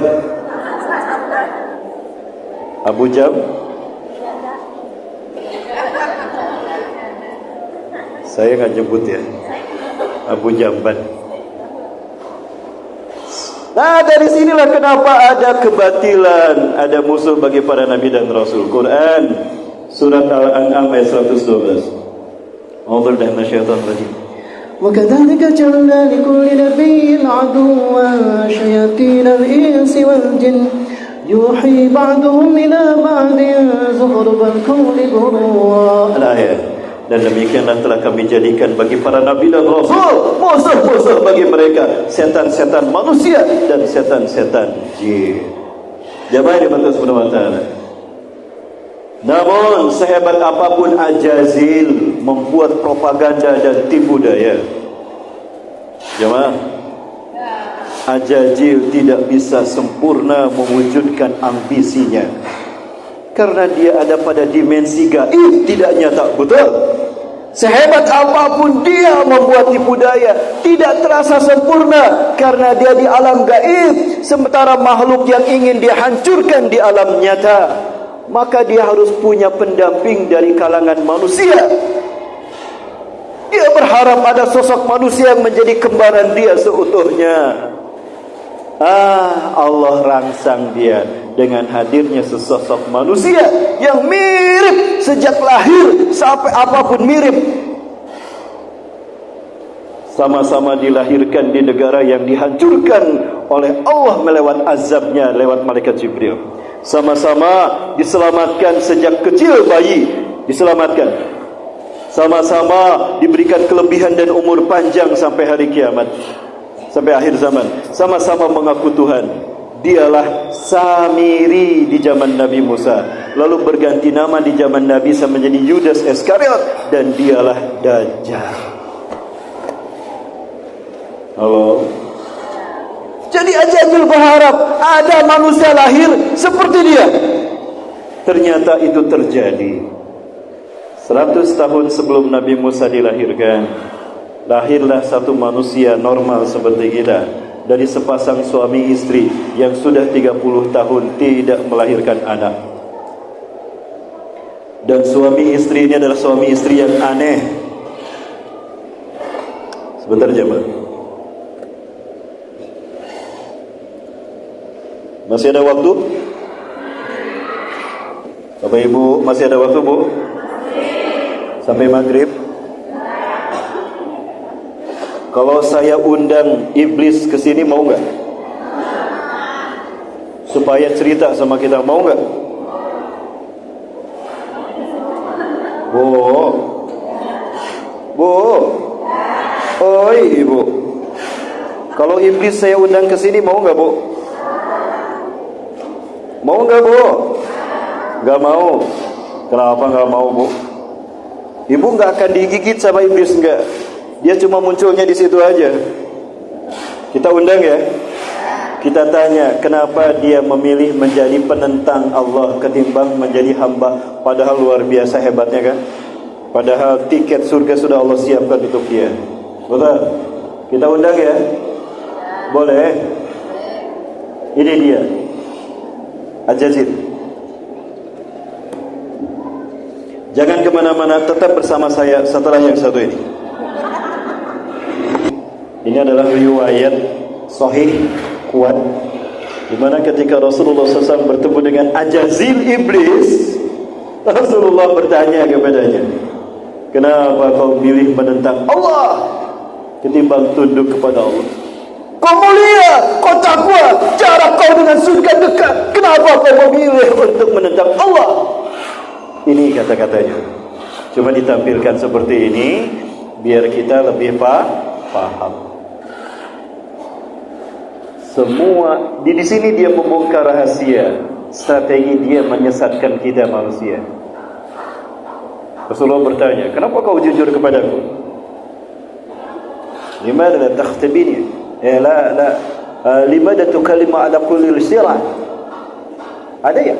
Abu Jam? Saya nggak nyebut ya. Abu Jamban. Nah, dari sinilah kenapa ada kebatilan, ada musuh bagi para nabi dan rasul. Quran surat Al-An'am ayat 112. A'udzu billahi minasyaitonir rajim. وكذلك جعلنا لكل نبي عدوا شياطين الإنس والجن يوحي بعضهم إلى بعض زخرف القول غرورا. Al-ayat. Dan demikianlah telah kami jadikan bagi para nabi dan rasul musuh-musuh bagi mereka, setan-setan manusia dan setan-setan jin. Jamaah dibantu subhanahu wa ta'ala. Namun sehebat apapun Ajazil membuat propaganda dan tipu daya, jemaah, Ajazil tidak bisa sempurna mewujudkan ambisinya, karena dia ada pada dimensi gaib, tidak nyata. Betul? Sehebat apapun dia membuat tipu daya, tidak terasa sempurna karena dia di alam gaib, sementara makhluk yang ingin dia hancurkan di alam nyata. Maka dia harus punya pendamping dari kalangan manusia. Dia berharap ada sosok manusia yang menjadi kembaran dia seutuhnya. Allah rangsang dia dengan hadirnya sesosok manusia yang mirip sejak lahir sampai apapun mirip. Sama-sama dilahirkan di negara yang dihancurkan oleh Allah melewat azabnya, lewat malaikat Jibril. Sama-sama diselamatkan sejak kecil bayi, diselamatkan. Sama-sama diberikan kelebihan dan umur panjang sampai hari kiamat, sampai akhir zaman. Sama-sama mengaku Tuhan. Dialah Samiri di zaman Nabi Musa, lalu berganti nama di zaman Nabi Isa menjadi Yudas Iskariot, dan dialah Dajjal. Halo. Jadi Ajazil berharap ada manusia lahir seperti dia. Ternyata itu terjadi. 100 tahun sebelum Nabi Musa dilahirkan, lahirlah satu manusia normal seperti kita, dari sepasang suami istri yang sudah 30 tahun tidak melahirkan anak. Dan suami istri ini adalah suami istri yang aneh. Sebentar jemaah. Masih ada waktu? Bapak Ibu, masih ada waktu, Bu? Sampai maghrib? Kalau saya undang iblis ke sini, mau nggak? Supaya cerita sama kita, mau nggak? Bu, Bu, oi Ibu. Kalau iblis saya undang ke sini, mau nggak, Bu? Mau nggak, Bu? Nggak mau. Kenapa nggak mau, Bu? Ibu nggak akan digigit sama iblis, nggak. Dia cuma munculnya di situ aja. Kita undang ya. Kita tanya kenapa dia memilih menjadi penentang Allah ketimbang menjadi hamba. Padahal luar biasa hebatnya kan. Padahal tiket surga sudah Allah siapkan untuk dia. Betul? Kita undang ya. Boleh? Ini dia, Ajazil. Jangan kemana-mana, tetap bersama saya setelah yang satu ini. Ini adalah riwayat sahih kuat, di mana ketika Rasulullah SAW bertemu dengan Ajazil iblis, Rasulullah bertanya kepadanya, kenapa kau pilih menentang Allah ketimbang tunduk kepada Allah? Kau mulia, kau takwa, jarak kau dengan surga dekat. Kenapa kau memilih untuk menentang Allah? Ini kata-katanya. Cuma ditampilkan seperti ini biar kita lebih paham. Semua di sini dia membongkar rahasia, strategi dia menyesatkan kita manusia. Rasulullah bertanya, kenapa kau jujur kepadaku? Limadha la takhtabini? Limadha tukallimu ala kulli sirah? Ada ya?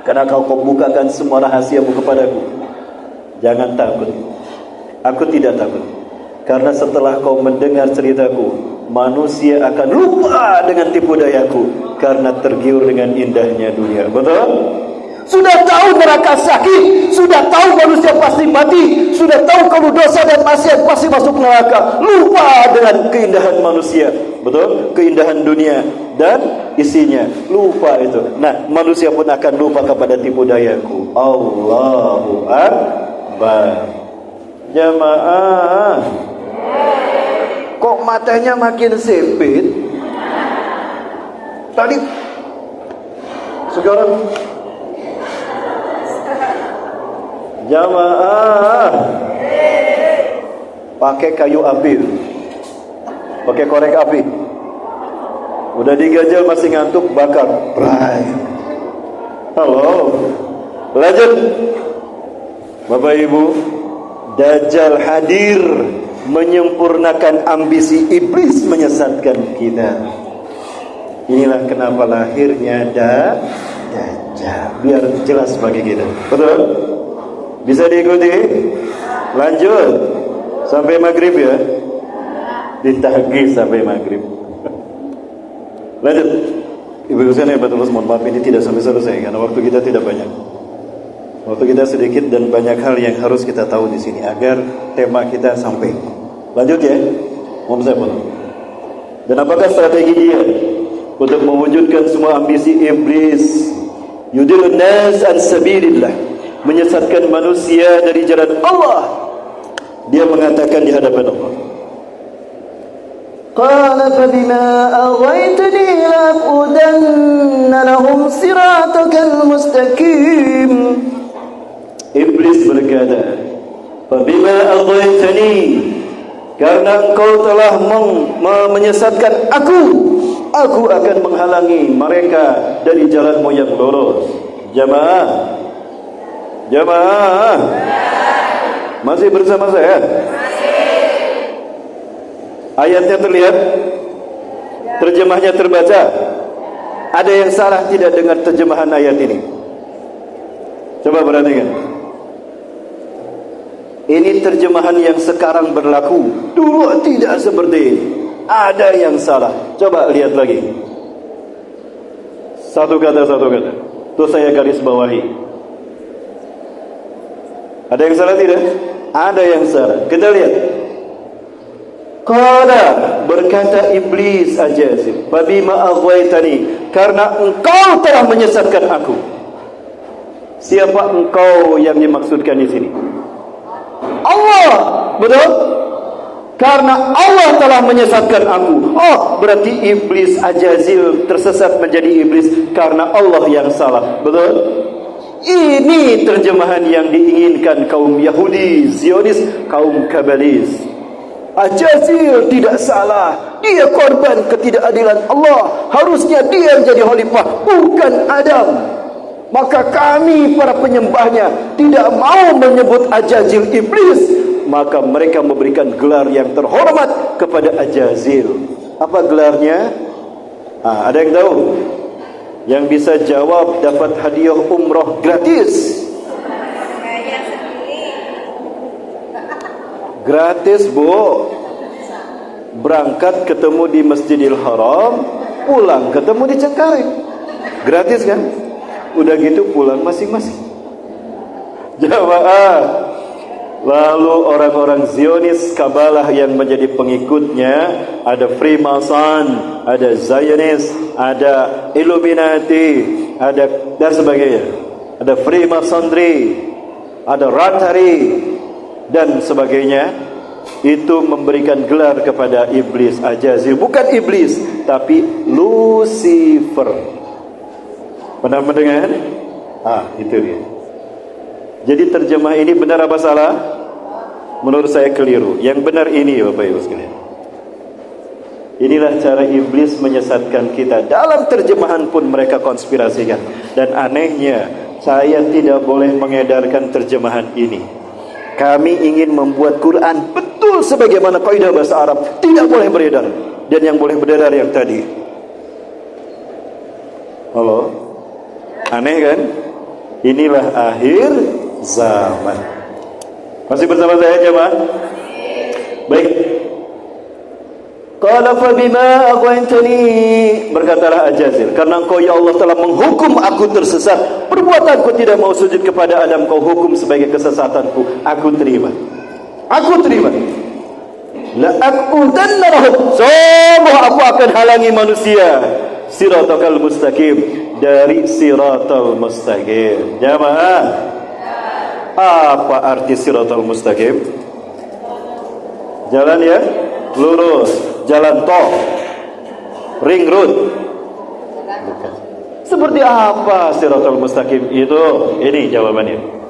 Karena kau bukakan semua rahasiamu kepadaku. Jangan takut. Aku tidak takut. Karena setelah kau mendengar ceritaku, manusia akan lupa dengan tipu dayaku karena tergiur dengan indahnya dunia. Betul? Sudah tahu neraka sakit, sudah tahu manusia pasti mati, sudah tahu kalau dosa dan maksiat pasti masuk neraka, lupa dengan keindahan manusia. Betul? Keindahan dunia dan isinya, lupa itu. Nah, manusia pun akan lupa kepada tipu dayaku. Allahu Akbar. Jamaah, kok matanya makin sipit? Tadi, sekarang jamaah, pakai kayu api, pakai korek api. Udah digajal masih ngantuk, bakar. Prai. Halo, lanjut. Bapak Ibu, Dajjal hadir menyempurnakan ambisi iblis menyesatkan kita. Inilah kenapa lahirnya Dajjal, biar jelas bagi kita. Betul? Bisa diikuti? Lanjut sampai maghrib ya. Ditagih sampai maghrib. Lanjut. Ibu sekalian, betul, mohon maaf ini tidak sampai selesai karena waktu kita tidak banyak. Waktu kita sedikit dan banyak hal yang harus kita tahu di sini agar tema kita sampai. Lanjut ya. Mohon saya potong. Dan apakah strategi dia untuk mewujudkan semua ambisi iblis? Yudilun nas an sabilillah, menyesatkan manusia dari jalan Allah. Dia mengatakan di hadapan Allah, قال فبما أغويتني لأقعدن لهم صراطك المستقيم. Iblis berkata, "Fabima aghwaytani," karena engkau telah menyesatkan aku akan menghalangi mereka dari jalanmu yang lurus. Jamaah, jamaah, masih bersama saya? Ayatnya terlihat, terjemahnya terbaca. Ada yang salah tidak dengan terjemahan ayat ini? Coba perhatikan. Ini terjemahan yang sekarang berlaku. Dulu tidak seperti ini. Ada yang salah. Coba lihat lagi. Satu kata. Itu saya garis bawahi. Ada yang salah tidak? Ada yang salah. Kita lihat. Qala, berkata iblis ajazib, "Fabima aghwaytani," karena engkau telah menyesatkan aku. Siapa engkau yang dimaksudkan di sini? Allah, betul? Karena Allah telah menyesatkan aku. Oh, berarti iblis ajazil tersesat menjadi iblis karena Allah yang salah. Betul? Ini terjemahan yang diinginkan kaum Yahudi, Zionis, kaum Kabalis. Ajazil tidak salah. Dia korban ketidakadilan Allah. Harusnya dia menjadi khalifah, bukan Adam. Maka kami para penyembahnya tidak mau menyebut Ajazil iblis. Maka mereka memberikan gelar yang terhormat kepada Ajazil. Apa gelarnya? Ada yang tahu? Yang bisa jawab dapat hadiah umroh gratis. Gratis, Bu. Berangkat ketemu di Masjidil Haram, pulang ketemu di Cengkareng. Gratis kan? Udah gitu pulang masing-masing. Jamaah. Lalu orang-orang Zionis Kabalah yang menjadi pengikutnya, ada Freemason, ada Zionis, ada Illuminati, ada dan sebagainya. Ada Freemasonry, ada Rotary dan sebagainya. Itu memberikan gelar kepada iblis Ajazil. Bukan iblis, tapi Lucifer. Pernah mendengar? Itu dia. Jadi terjemah ini benar apa salah? Menurut saya keliru. Yang benar ini, Bapak Ibu sekalian. Inilah cara iblis menyesatkan kita. Dalam terjemahan pun mereka konspirasikan. Dan anehnya, saya tidak boleh mengedarkan terjemahan ini. Kami ingin membuat Quran betul sebagaimana kaidah bahasa Arab. Tidak boleh beredar. Dan yang boleh beredar yang tadi. Halo? Aneh kan? Inilah akhir zaman. Masih bersama saya, jemaah? Baik. Qala fa bima aghwaytani, berkatalah Ajazil, karena engkau ya Allah telah menghukum aku tersesat, perbuatanku tidak mau sujud kepada Adam, kau hukum sebagai kesesatanku, aku terima. Aku terima. La aqudanna lahum, sungguh aku akan halangi manusia siratal mustaqim, dari siratal mustaqim. Jamaah, apa arti siratal mustaqim? Jalan ya lurus, jalan tol, ring road. Bukan. Seperti apa siratal mustaqim itu? Ini jawabannya.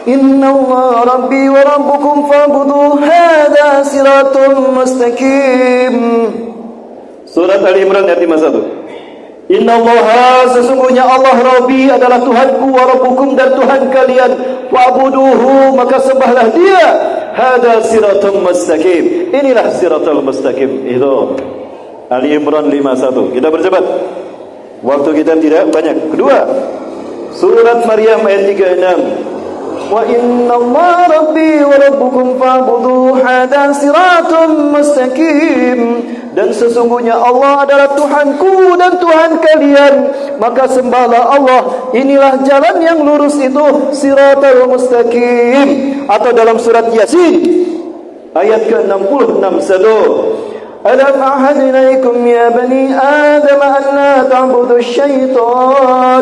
Inna Allah Rabbi wa Rabbukum fa'buduh, hadha siratun mustaqim. Surat Ali Imran ayat 51. Inna Allah, sesungguhnya Allah Rabbi adalah Tuhanku, wa Rabbukum, dan Tuhan kalian, fa'buduhu, maka sembahlah dia. Hadha siratun mustaqim, inilah siratul mustaqim itu. Ali Imran 51. Kita bercepat, waktu kita tidak banyak. Kedua, surat Maryam ayat 36. Wa inna Allah Rabbi wa Rabbukum fa'buduh, hadha siratun mustaqim, dan sesungguhnya Allah adalah Tuhanku dan Tuhan kalian, maka sembahlah Allah, inilah jalan yang lurus itu, siratal mustaqim. Atau dalam surat Yasin ayat ke-66, Alam ahad ilaikum ya bani Adam an la ta'budu syaitan.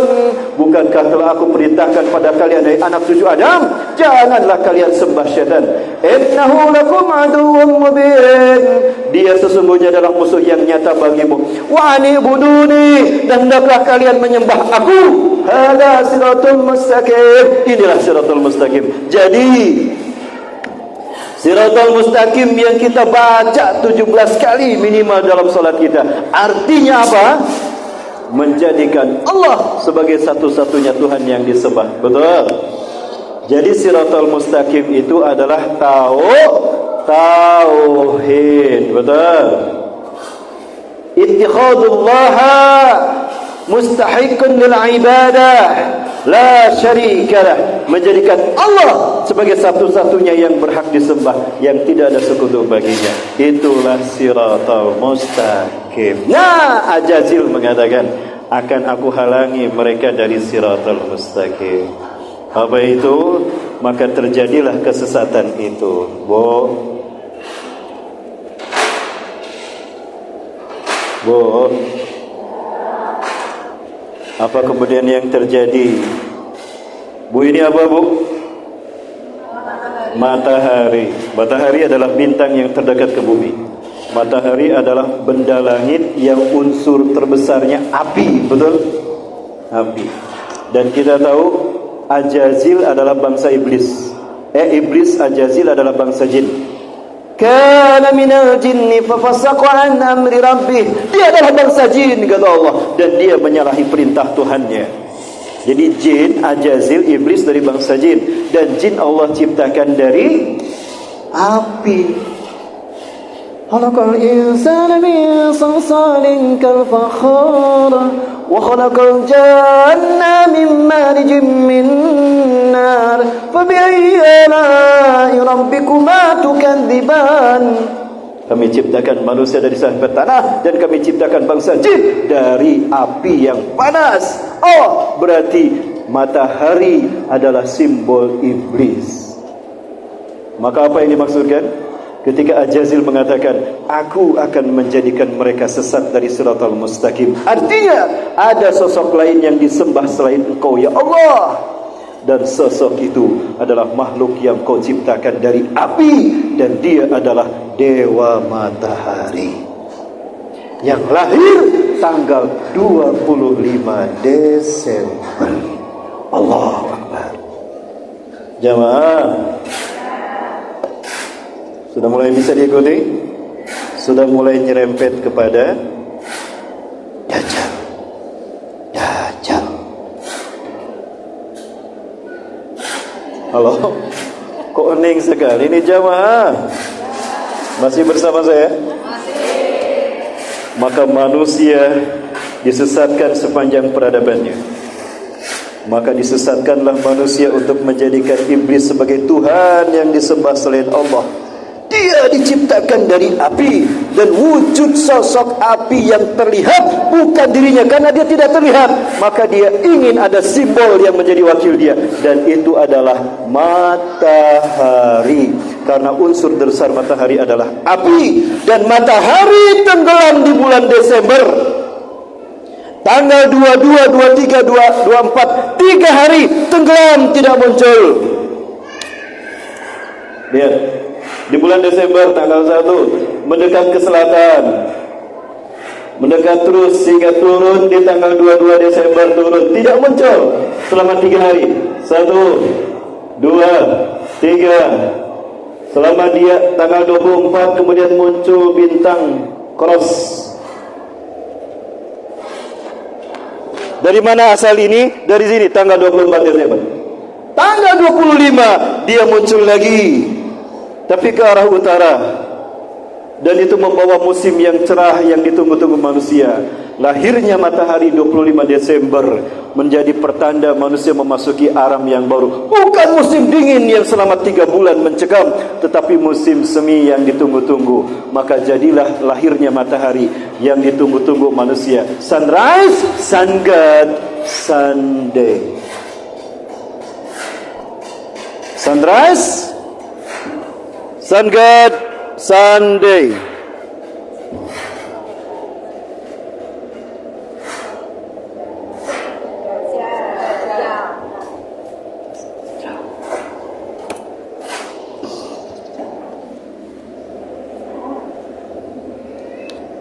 Bukankah telah aku perintahkan pada kalian, hai anak cucu Adam, janganlah kalian sembah syaitan. Innahu lakum aduwwun mubin, dia sesungguhnya adalah musuh yang nyata bagimu. Wa anibuduni, dan hendaklah kalian menyembah aku. Hadza siratul mustaqim, inilah siratul mustaqim. Jadi siratal mustaqim yang kita baca 17 kali minimal dalam salat kita, artinya apa? Menjadikan Allah sebagai satu-satunya Tuhan yang disembah. Betul? Jadi siratal mustaqim itu adalah tauhid. Betul? Ittikhadullah mustahiqun lil ibadah, la syarikalah, menjadikan Allah sebagai satu-satunya yang berhak disembah, yang tidak ada sekutu baginya. Itulah siratal mustaqim. Nah, Ajazil mengatakan, akan aku halangi mereka dari siratal mustaqim. Apa itu? Maka terjadilah kesesatan itu. Bu, apa kemudian yang terjadi? Bu, ini apa, Bu? Matahari. Matahari adalah bintang yang terdekat ke bumi. Matahari adalah benda langit yang unsur terbesarnya api. Betul? Api. Dan kita tahu Ajazil adalah bangsa iblis. Iblis, Ajazil adalah bangsa jin. Kana minal jinni fafasaqa an amri rabbih. Dia adalah bangsa jin, kata Allah, dan dia menyalahi perintah Tuhannya. Jadi jin, Ajazil, iblis dari bangsa jin, dan jin Allah ciptakan dari api. Khalaqal insana min salsalin kal fakhar wa khalaqal janna min marijin min nar fa bi ayyi ala'i rabbikuma tukadziban. Kami ciptakan manusia dari sahabat tanah, dan kami ciptakan bangsa jin dari api yang panas. Oh, berarti matahari adalah simbol iblis. Maka apa yang dimaksudkan ketika Ajazil mengatakan, aku akan menjadikan mereka sesat dari siratal mustaqim? Artinya ada sosok lain yang disembah selain engkau ya Allah, dan sosok itu adalah makhluk yang kau ciptakan dari api, dan dia adalah dewa matahari yang lahir tanggal 25 Desember. Allahu Akbar. Jamaah, sudah mulai bisa diikuti? Sudah mulai nyerempet kepada Dajjal. Dajjal. Halo? Kok hening sekali ini jamaah? Masih bersama saya? Maka manusia disesatkan sepanjang peradabannya. Maka disesatkanlah manusia untuk menjadikan iblis sebagai Tuhan yang disembah selain Allah. Dia diciptakan dari api, dan wujud sosok api yang terlihat bukan dirinya, karena dia tidak terlihat. Maka dia ingin ada simbol yang menjadi wakil dia, dan itu adalah matahari. Karena unsur dasar matahari adalah api, dan matahari tenggelam di bulan Desember. Tanggal 22, 23, 24, 3 hari tenggelam, tidak muncul. Lihat, di bulan Desember tanggal 1 mendekat ke selatan, mendekat terus hingga turun di tanggal 22 Desember turun, tidak muncul selama 3 hari. 1, 2, 3. Selama dia tanggal 24 kemudian muncul bintang Cross. Dari mana asal ini? Dari sini, tanggal 24 Desember. Tanggal 25 dia muncul lagi, tapi ke arah utara. Dan itu membawa musim yang cerah yang ditunggu-tunggu manusia. Lahirnya matahari 25 Desember menjadi pertanda manusia memasuki aram yang baru. Bukan musim dingin yang selama 3 bulan mencekam, tetapi musim semi yang ditunggu-tunggu. Maka jadilah lahirnya matahari yang ditunggu-tunggu manusia. Sunrise, sun god, Sunday. Sunrise, sun god, Sunday.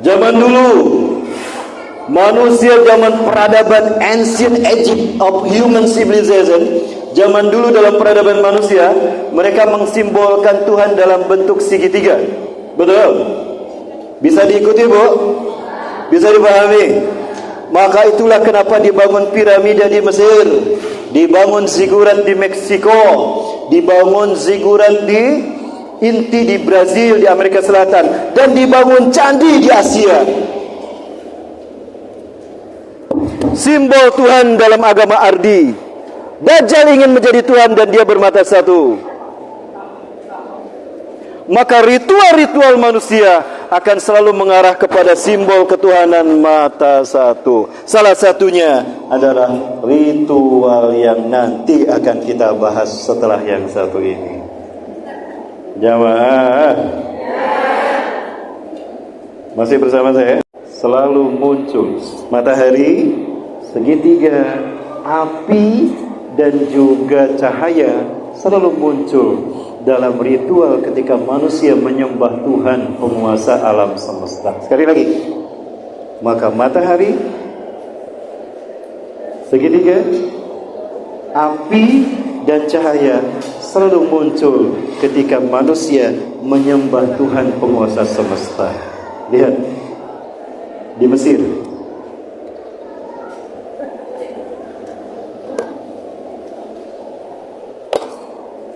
Zaman dulu, manusia zaman peradaban ancient Egypt of human civilization, zaman dulu dalam peradaban manusia, mereka mengsimbolkan Tuhan dalam bentuk segitiga. Betul? Bisa diikuti, Bu? Bisa dipahami? Maka itulah kenapa dibangun piramida di Mesir, dibangun zigurat di Meksiko, dibangun zigurat di Inti di Brazil, di Amerika Selatan, dan dibangun candi di Asia. Simbol Tuhan dalam agama Ardi. Dajjal ingin menjadi Tuhan dan dia bermata satu. Maka ritual-ritual manusia akan selalu mengarah kepada simbol ketuhanan mata satu. Salah satunya adalah ritual yang nanti akan kita bahas setelah yang satu ini. Jamaah, masih bersama saya? Selalu muncul matahari, segitiga, api, dan juga cahaya selalu muncul dalam ritual ketika manusia menyembah Tuhan penguasa alam semesta. Sekali lagi, maka matahari, segitiga, api, dan cahaya selalu muncul ketika manusia menyembah Tuhan penguasa semesta. Lihat di Mesir,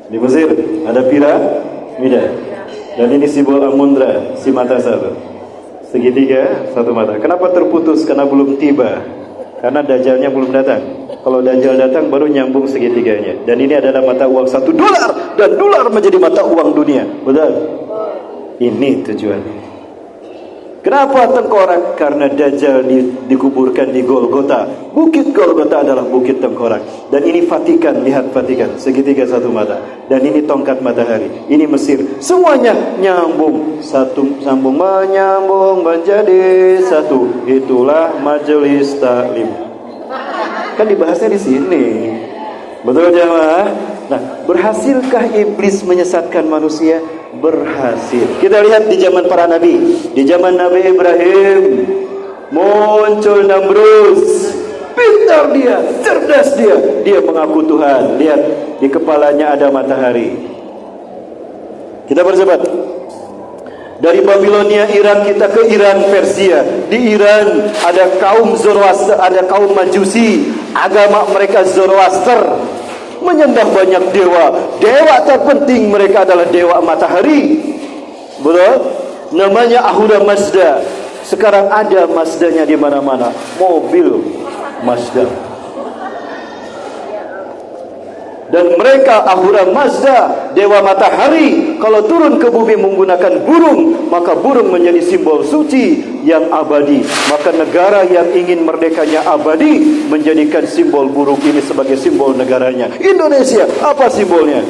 di Mesir ada piramida, dan ini simbol Amundra, si mata satu, segitiga satu mata. Kenapa terputus? Karena belum tiba, karena Dajjalnya belum datang. Kalau Dajjal datang baru nyambung segitiganya. Dan ini adalah mata uang $1, dan dolar menjadi mata uang dunia. Betul? Ini tujuannya. Kenapa tengkorak? Karena Dajjal dikuburkan di Golgota. Bukit Golgota adalah bukit tengkorak. Dan ini Vatikan, lihat Vatikan, segitiga satu mata. Dan ini tongkat matahari. Ini Mesir. Semuanya nyambung, satu sambung menyambung menjadi satu. Itulah majelis taklim. Kan dibahasnya di sini. Betul jemaah? Nah, berhasilkah iblis menyesatkan manusia? Berhasil. Kita lihat di zaman para nabi. Di zaman Nabi Ibrahim muncul Namrus. Pintar dia, cerdas dia. Dia mengaku Tuhan. Lihat, di kepalanya ada matahari. Kita bersahabat. Dari Babilonia, Iran, kita ke Iran, Persia. Di Iran ada kaum Zoroaster, ada kaum Majusi. Agama mereka Zoroaster, menyembah banyak dewa. Dewa terpenting mereka adalah dewa matahari. Betul? Namanya Ahura Mazda. Sekarang ada Mazdanya di mana-mana. Mobil Mazda. Dan mereka Ahura Mazda, dewa matahari, kalau turun ke bumi menggunakan burung, maka burung menjadi simbol suci yang abadi. Maka negara yang ingin merdekanya abadi menjadikan simbol burung ini sebagai simbol negaranya. Indonesia, apa simbolnya?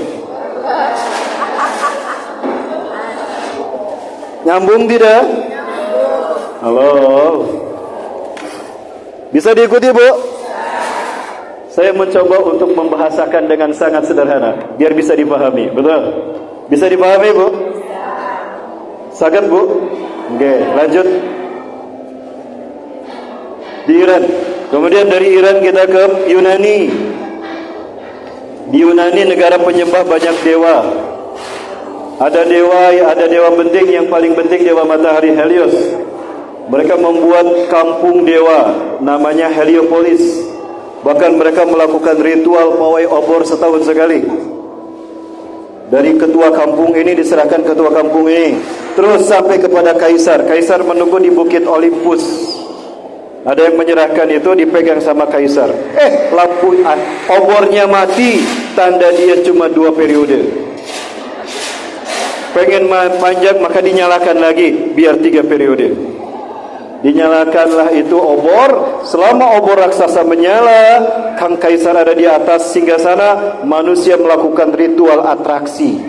Nyambung tidak? Halo. Bisa diikuti, Bu? Saya mencoba untuk membahasakan dengan sangat sederhana biar bisa dipahami. Betul? Bisa dipahami, Bu? Sangat, Bu? Oke, lanjut. Di Iran. Kemudian dari Iran kita ke Yunani. Di Yunani negara penyembah banyak dewa. Ada dewa penting, yang paling penting dewa matahari Helios. Mereka membuat kampung dewa namanya Heliopolis. Bahkan mereka melakukan ritual pawai obor setahun sekali. Dari ketua kampung ini diserahkan ketua kampung ini, terus sampai kepada kaisar. Kaisar menunggu di bukit Olympus. Ada yang menyerahkan itu, dipegang sama kaisar. Lampu obornya mati, tanda dia cuma 2 periode. Pengen panjang maka dinyalakan lagi biar 3 periode. Dinyalakanlah itu obor. Selama obor raksasa menyala, Kang Kaisar ada di atas singgasana. Manusia melakukan ritual atraksi,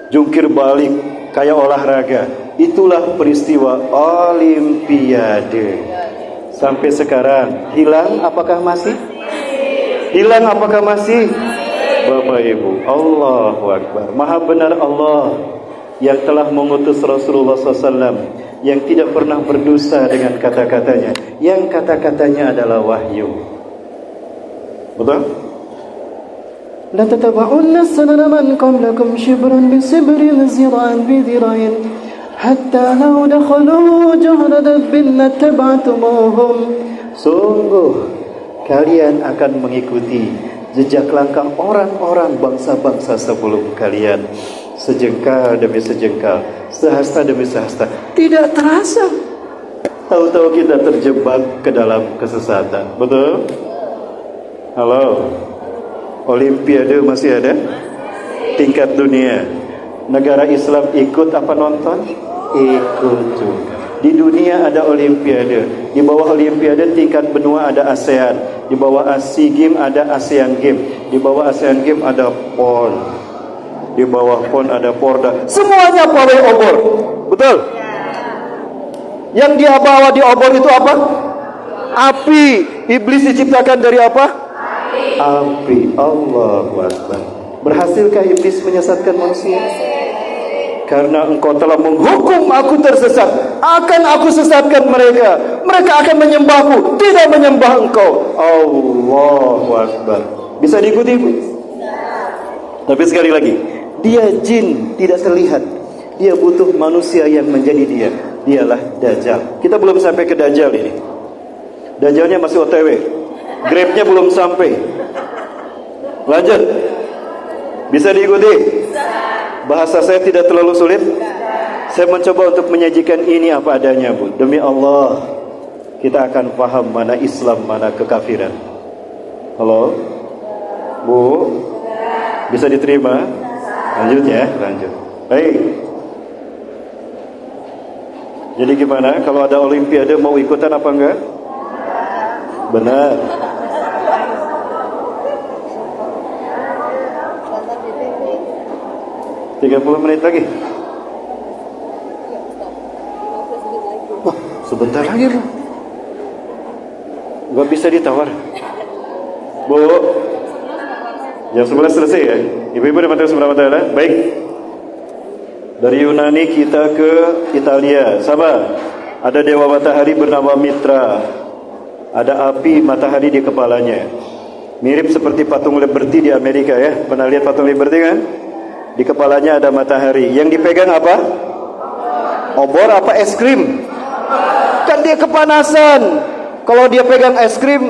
jungkir balik kayak olahraga. Itulah peristiwa Olimpiade. Sampai sekarang hilang apakah masih? Hilang apakah masih? Bapak Ibu, Allahu Akbar. Maha benar Allah yang telah mengutus Rasulullah SAW, yang tidak pernah berdusta dengan kata-katanya, yang kata-katanya adalah wahyu. Betul? La tataba'unna sanana man qablakum shibran bi shibrin zira'an bi zira'in hatta law dakhalu jahra dabbin lattaba'tumuhum. Sungguh kalian akan mengikuti jejak langkah orang-orang bangsa-bangsa sebelum kalian, sejengkal demi sejengkal, sehasta demi sehasta. Tidak terasa, tahu-tahu kita terjebak ke dalam kesesatan. Betul? Halo. Olimpiade masih ada? Tingkat dunia. Negara Islam ikut apa nonton? Ikut juga. Di dunia ada Olimpiade. Di bawah Olimpiade tingkat benua ada ASEAN. Di bawah ASEAN Games ada ASEAN Games. Di bawah ASEAN Games ada PON. Di bawah PON ada Porda. Semuanya pawai obor. Betul? Yang dia bawa di obor itu apa? Api. Iblis diciptakan dari apa? Api. Allahu Akbar. Berhasilkah iblis menyesatkan manusia? Karena engkau telah menghukum aku tersesat, akan aku sesatkan mereka. Mereka akan menyembahku, tidak menyembah engkau. Allahu Akbar. Bisa diikuti? Tapi sekali lagi, dia jin, tidak terlihat. Dia butuh manusia yang menjadi dia. Dialah Dajjal. Kita belum sampai ke Dajjal ini. Dajjalnya masih OTW. Grabnya belum sampai. Lanjut. Bisa diikuti? Bahasa saya tidak terlalu sulit. Saya mencoba untuk menyajikan ini apa adanya, Bu. Demi Allah, kita akan paham mana Islam, mana kekafiran. Halo? Bu? Bisa diterima? Lanjut ya, lanjut. Baik. Jadi gimana? Kalau ada Olimpiade mau ikutan apa enggak? Benar. Tiga 30 menit lagi. Wah, sebentar lagi, Bu. Gak bisa ditawar. Bu, jam 11 selesai ya. Ibu-ibu dan teman-teman. Baik. Dari Yunani kita ke Italia. Sabar. Ada dewa matahari bernama Mitra. Ada api matahari di kepalanya. Mirip seperti patung Liberty di Amerika ya. Pernah lihat patung Liberty kan? Di kepalanya ada matahari. Yang dipegang apa? Obor apa es krim? Kan dia kepanasan. Kalau dia pegang es krim,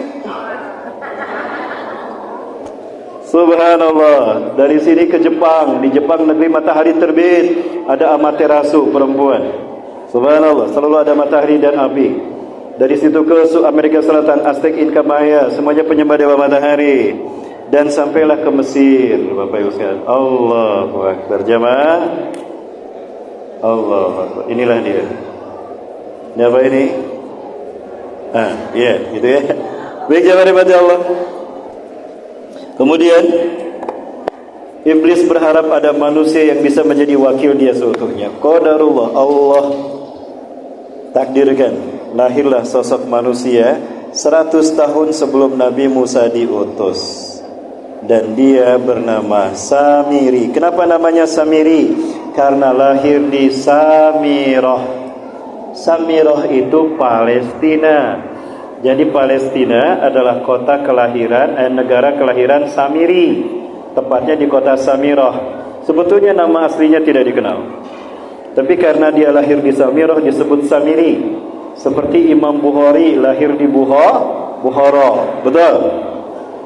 subhanallah. Dari sini ke Jepang. Di Jepang negeri matahari terbit, ada Amaterasu perempuan. Subhanallah, selalu ada matahari dan api. Dari situ ke Amerika Selatan, Aztec, Inca, Maya, semuanya penyembah dewa matahari. dan sampailah ke Mesir. Bapak Ibu sekalian, Allahu Akbar. Jamaah, Allahu Akbar. Inilah dia. Ini apa ini? Iya, gitu ya. Baik jamaah rahmati Allah. Kemudian iblis berharap ada manusia yang bisa menjadi wakil dia seutuhnya. Qadarullah, Allah takdirkan lahirlah sosok manusia 100 tahun sebelum Nabi Musa diutus, dan dia bernama Samiri. Kenapa namanya Samiri? Karena lahir di Samirah. Samirah itu Palestina. Jadi Palestina adalah kota kelahiran, negara kelahiran Samiri, tepatnya di kota Samirah. Sebetulnya nama aslinya tidak dikenal, tapi karena dia lahir di Samirah disebut Samiri. Seperti Imam Bukhari lahir di Bukhara, betul?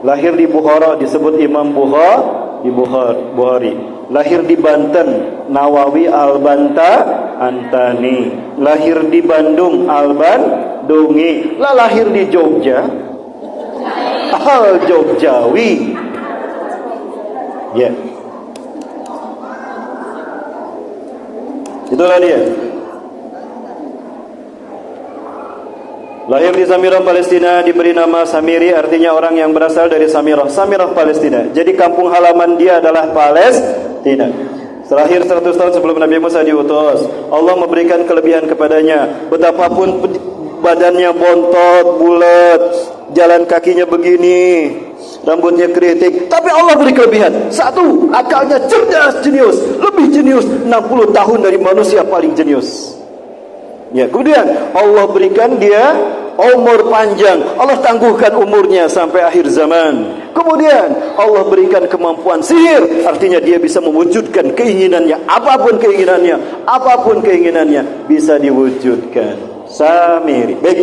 Lahir di Bukhara disebut Imam Bukhari. Lahir di Banten, Nawawi Antani. Lahir di Bandung, Al-Bandungi. Lahir di Jogja, Al-Jogjawi. Ya, itulah dia. Lahir di Samirah, Palestina, diberi nama Samiri, artinya orang yang berasal dari Samirah. Samirah, Palestina. Jadi kampung halaman dia adalah Palestina. Lahir 100 tahun sebelum Nabi Musa diutus. Allah memberikan kelebihan kepadanya. Betapapun badannya bontot, bulat, jalan kakinya begini, rambutnya keriting, tapi Allah beri kelebihan. Satu, akalnya cerdas, jenius, lebih jenius 60 tahun dari manusia paling jenius. Ya, kemudian Allah berikan dia umur panjang. Allah tangguhkan umurnya sampai akhir zaman. Kemudian Allah berikan kemampuan sihir, artinya dia bisa mewujudkan keinginannya, apapun keinginannya bisa diwujudkan. Samiri. Baik.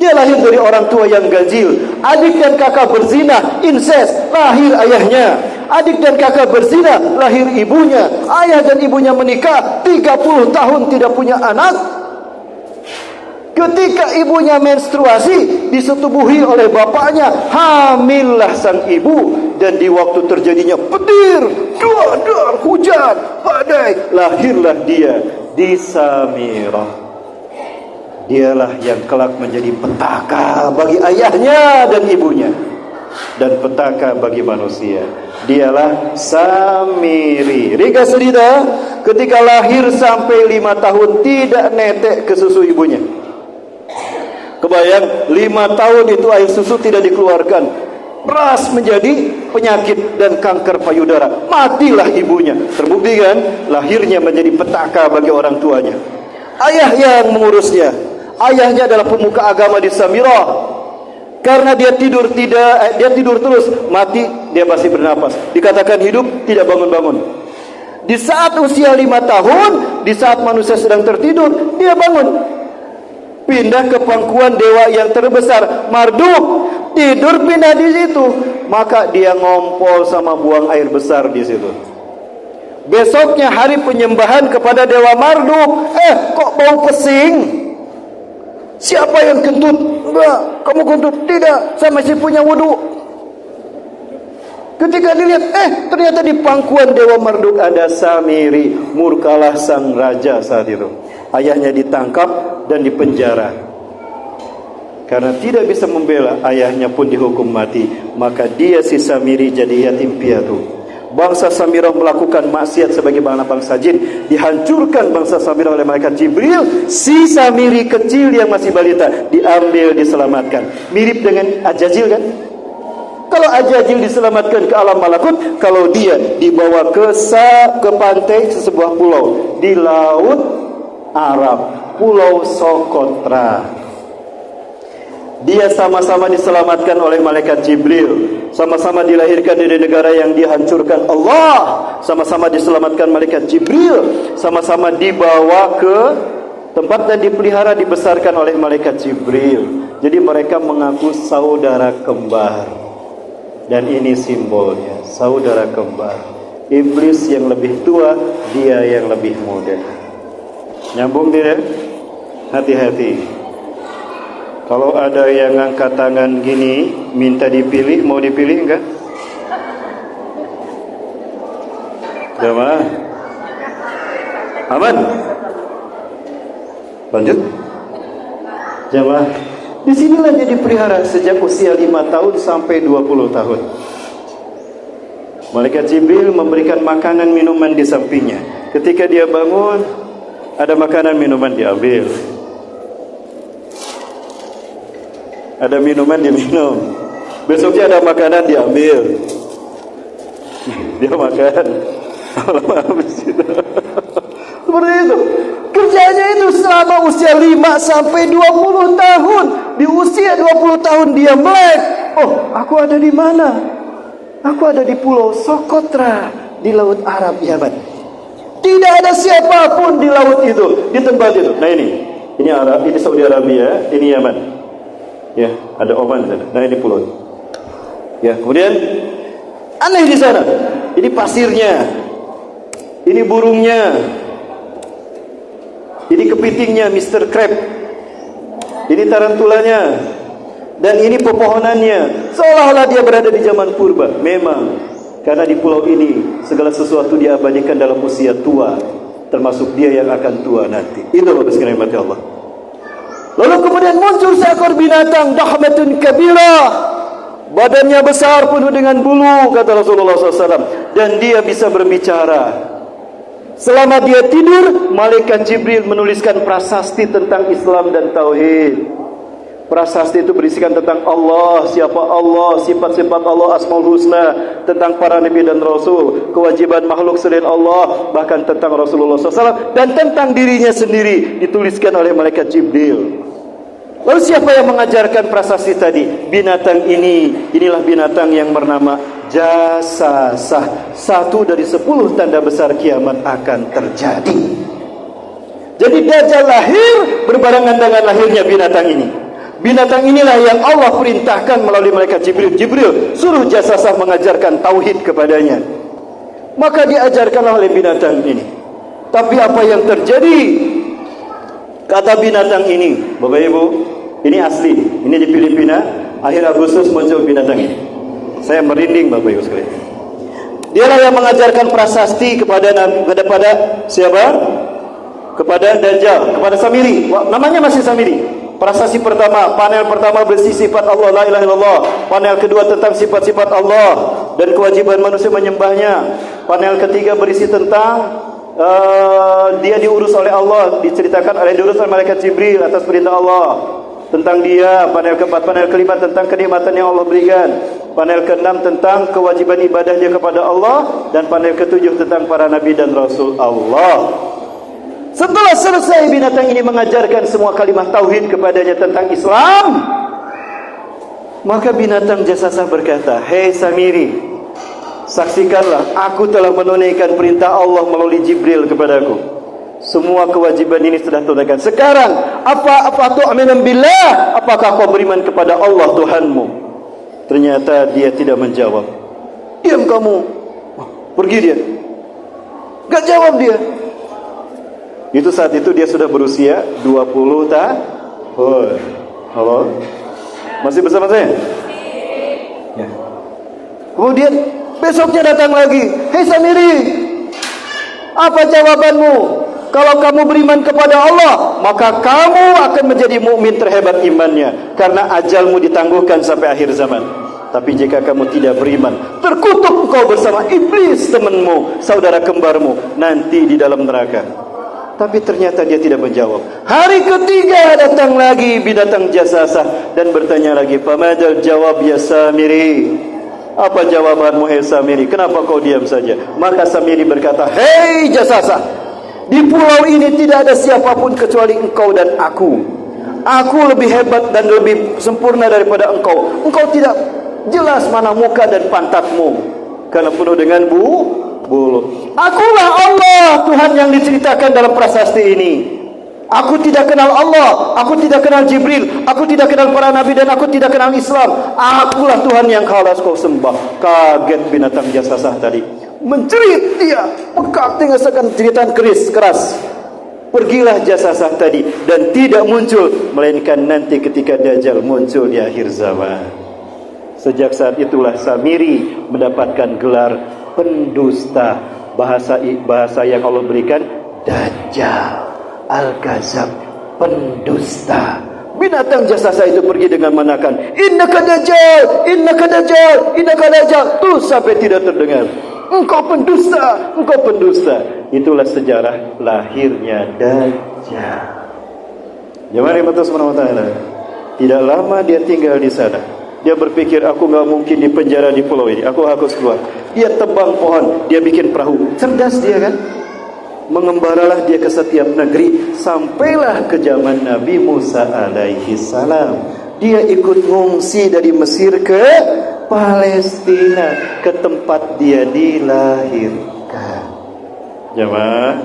Dia lahir dari orang tua yang ganjil. Adik dan kakak berzina, incest, lahir ayahnya. Adik dan kakak berzina, lahir ibunya. Ayah dan ibunya menikah 30 tahun tidak punya anak. Ketika ibunya menstruasi, disetubuhi oleh bapaknya, hamillah sang ibu, dan di waktu terjadinya petir, dar, hujan, badai, lahirlah dia di Samirah. Dialah yang kelak menjadi petaka bagi ayahnya dan ibunya, dan petaka bagi manusia. Dialah Samiri. Ringkas cerita, ketika lahir sampai 5 tahun tidak netek ke susu ibunya. Kebayang, 5 tahun itu air susu tidak dikeluarkan, peras menjadi penyakit dan kanker payudara, matilah ibunya. Terbukti kan, lahirnya menjadi petaka bagi orang tuanya. Ayah yang mengurusnya, ayahnya adalah pemuka agama di Samirah. Karena dia tidur terus, mati dia masih bernapas, dikatakan hidup, tidak bangun-bangun. Di saat usia 5 tahun, di saat manusia sedang tertidur, dia bangun. Pindah ke pangkuan dewa yang terbesar, Marduk. Tidur pindah di situ. Maka dia ngompol sama buang air besar di situ. Besoknya hari penyembahan kepada dewa Marduk. Kok bau pesing? Siapa yang kentut? Enggak, kamu kentut? Tidak, saya masih punya wudu. Ketika dilihat, ternyata di pangkuan dewa Marduk ada Samiri. Murkalah sang raja saat itu. Ayahnya ditangkap dan dipenjara. Karena tidak bisa membela, ayahnya pun dihukum mati. Maka dia si Samiri jadi yatim piatu. Bangsa Samirah melakukan maksiat sebagaimana bangsa jin. Dihancurkan bangsa Samirah oleh malaikat Jibril. Si Samiri kecil yang masih balita diambil, diselamatkan. Mirip dengan Ajajil kan? Kalau Ajajil diselamatkan ke alam malakut, kalau dia dibawa ke pantai sebuah pulau di laut Arab, Pulau Sokotra. Dia sama-sama diselamatkan oleh malaikat Jibril, sama-sama dilahirkan dari negara yang dihancurkan Allah, sama-sama diselamatkan malaikat Jibril, sama-sama dibawa ke tempat dan dipelihara, dibesarkan oleh malaikat Jibril. Jadi mereka mengaku saudara kembar. Dan ini simbolnya, saudara kembar. Iblis yang lebih tua, dia yang lebih muda. Nyambung tidak? Hati-hati. Kalau ada yang ngangkat tangan gini, minta dipilih, mau dipilih enggak? Jamaah. Aman. Lanjut. Jamaah. Disinilah dia dipelihara sejak usia 5 tahun sampai 20 tahun. Malaikat Jibril memberikan makanan minuman di sampingnya. Ketika dia bangun, ada makanan minuman diambil, ada minuman diminum. Besoknya ada makanan diambil, dia makan. Habis itu. Seperti itu. Kerjanya itu selama usia 5 sampai 20 tahun. Di usia 20 tahun dia melek. Oh, aku ada di mana? Aku ada di Pulau Socotra di Laut Arab, Yaman. Tidak ada siapapun di laut itu, di tempat itu. Nah ini Arab, ini Saudi Arabia, ini Yaman. Ya, ada Oman sana. Nah ini pulau. Ya, kemudian aneh di sana. Ini pasirnya, ini burungnya, ini kepitingnya, Mr. Crab, ini tarantulanya, dan ini pepohonannya. Seolah-olah dia berada di zaman purba. Memang, karena di pulau ini segala sesuatu diabadikan dalam usia tua, termasuk dia yang akan tua nanti. Itu Bapak sekalian mati Allah. Lalu kemudian muncul seekor binatang dahmatun kabirah, badannya besar penuh dengan bulu, kata Rasulullah SAW, dan dia bisa berbicara. Selama dia tidur, malaikat Jibril menuliskan prasasti tentang Islam dan Tauhid. Prasasti itu berisikan tentang Allah, siapa Allah, sifat-sifat Allah, Asmaul Husna, tentang para Nabi dan Rasul, kewajiban makhluk selain Allah, bahkan tentang Rasulullah SAW, dan tentang dirinya sendiri, dituliskan oleh malaikat Jibril. Lalu siapa yang mengajarkan prasasti tadi? Binatang ini, inilah binatang yang bernama Jasasah. 1 dari 10 tanda besar kiamat akan terjadi. Jadi Dajjal lahir berbarengan dengan lahirnya binatang ini. Binatang inilah yang Allah perintahkan melalui malaikat Jibril. Jibril suruh Jasasah mengajarkan tauhid kepadanya. Maka diajarkanlah oleh binatang ini. Tapi apa yang terjadi? Kata binatang ini, Bapak Ibu, ini asli, ini di Filipina. Akhir Agustus muncul binatang ini. Saya merinding Bapak Ibu sekalian. Dialah yang mengajarkan prasasti kepada siapa? Kepada Dajjal, kepada Samiri. Namanya masih Samiri. Prasasti pertama, panel pertama berisi sifat Allah, la ilaha illallah. Panel kedua tentang sifat-sifat Allah dan kewajiban manusia menyembahnya. Panel ketiga berisi tentang dia diurus oleh Allah, diceritakan diurus oleh malaikat Jibril atas perintah Allah. Tentang dia, panel keempat, panel kelima tentang kenikmatan yang Allah berikan. Panel keenam tentang kewajiban ibadahnya kepada Allah, dan panel ketujuh tentang para nabi dan rasul Allah. Setelah selesai binatang ini mengajarkan semua kalimat tauhid kepadanya tentang Islam, maka binatang Jasasah berkata, "Hei Samiri, saksikanlah, aku telah menunaikan perintah Allah melalui Jibril kepadaku. Semua kewajiban ini sudah tunaikan. Sekarang, apa tu'minu billah? Apakah kau beriman kepada Allah Tuhanmu?" Ternyata dia tidak menjawab. "Diam kamu." Pergi dia. Gak jawab dia. Itu saat itu dia sudah berusia 20 tahun. Halo? Masih bersama saya? Ya. Kemudian besoknya datang lagi. "Hei Samiri, apa jawabanmu? Kalau kamu beriman kepada Allah, maka kamu akan menjadi mukmin terhebat imannya, karena ajalmu ditangguhkan sampai akhir zaman. Tapi jika kamu tidak beriman, terkutuk engkau bersama iblis temanmu, saudara kembarmu, nanti di dalam neraka." Tapi ternyata dia tidak menjawab. Hari ketiga datang lagi binatang Jasasah dan bertanya lagi, "Famadal jawab ya Samiri? Apa jawabanmu hai Samiri? Kenapa kau diam saja?" Maka Samiri berkata, "Hei Jasasah, di pulau ini tidak ada siapapun kecuali engkau dan aku. Aku lebih hebat dan lebih sempurna daripada engkau. Engkau tidak jelas mana muka dan pantatmu, karena penuh dengan bulu. Akulah Allah, Tuhan yang diceritakan dalam prasasti ini. Aku tidak kenal Allah, aku tidak kenal Jibril, aku tidak kenal para nabi, dan aku tidak kenal Islam. Akulah Tuhan yang harus kau sembah." Kaget binatang Jasasah tadi. Menjerit dia, pekak dengan jeritan keras. Pergilah Jasasah tadi dan tidak muncul, melainkan nanti ketika Dajjal muncul di akhir zaman. Sejak saat itulah Samiri mendapatkan gelar pendusta bahasa yang Allah berikan, Dajjal, Al-Kazab, pendusta. Binatang jasasa itu pergi dengan manakan, innaka Dajjal, innaka Dajjal, innaka Dajjal, tuh sampai tidak terdengar. Engkau pendusta, engkau pendusta. Itulah sejarah lahirnya Dajjal. Jemaah Allah Subhanahu wa taala. Tidak lama dia tinggal di sana. Dia berpikir, aku enggak mungkin di penjara di pulau ini. Aku harus keluar. Dia tebang pohon, dia bikin perahu. Cerdas dia kan? Mengembaralah dia ke setiap negeri, sampailah ke zaman Nabi Musa alaihi salam. Dia ikut ngungsi dari Mesir ke Palestina, ke tempat dia dilahirkan. Jamaah,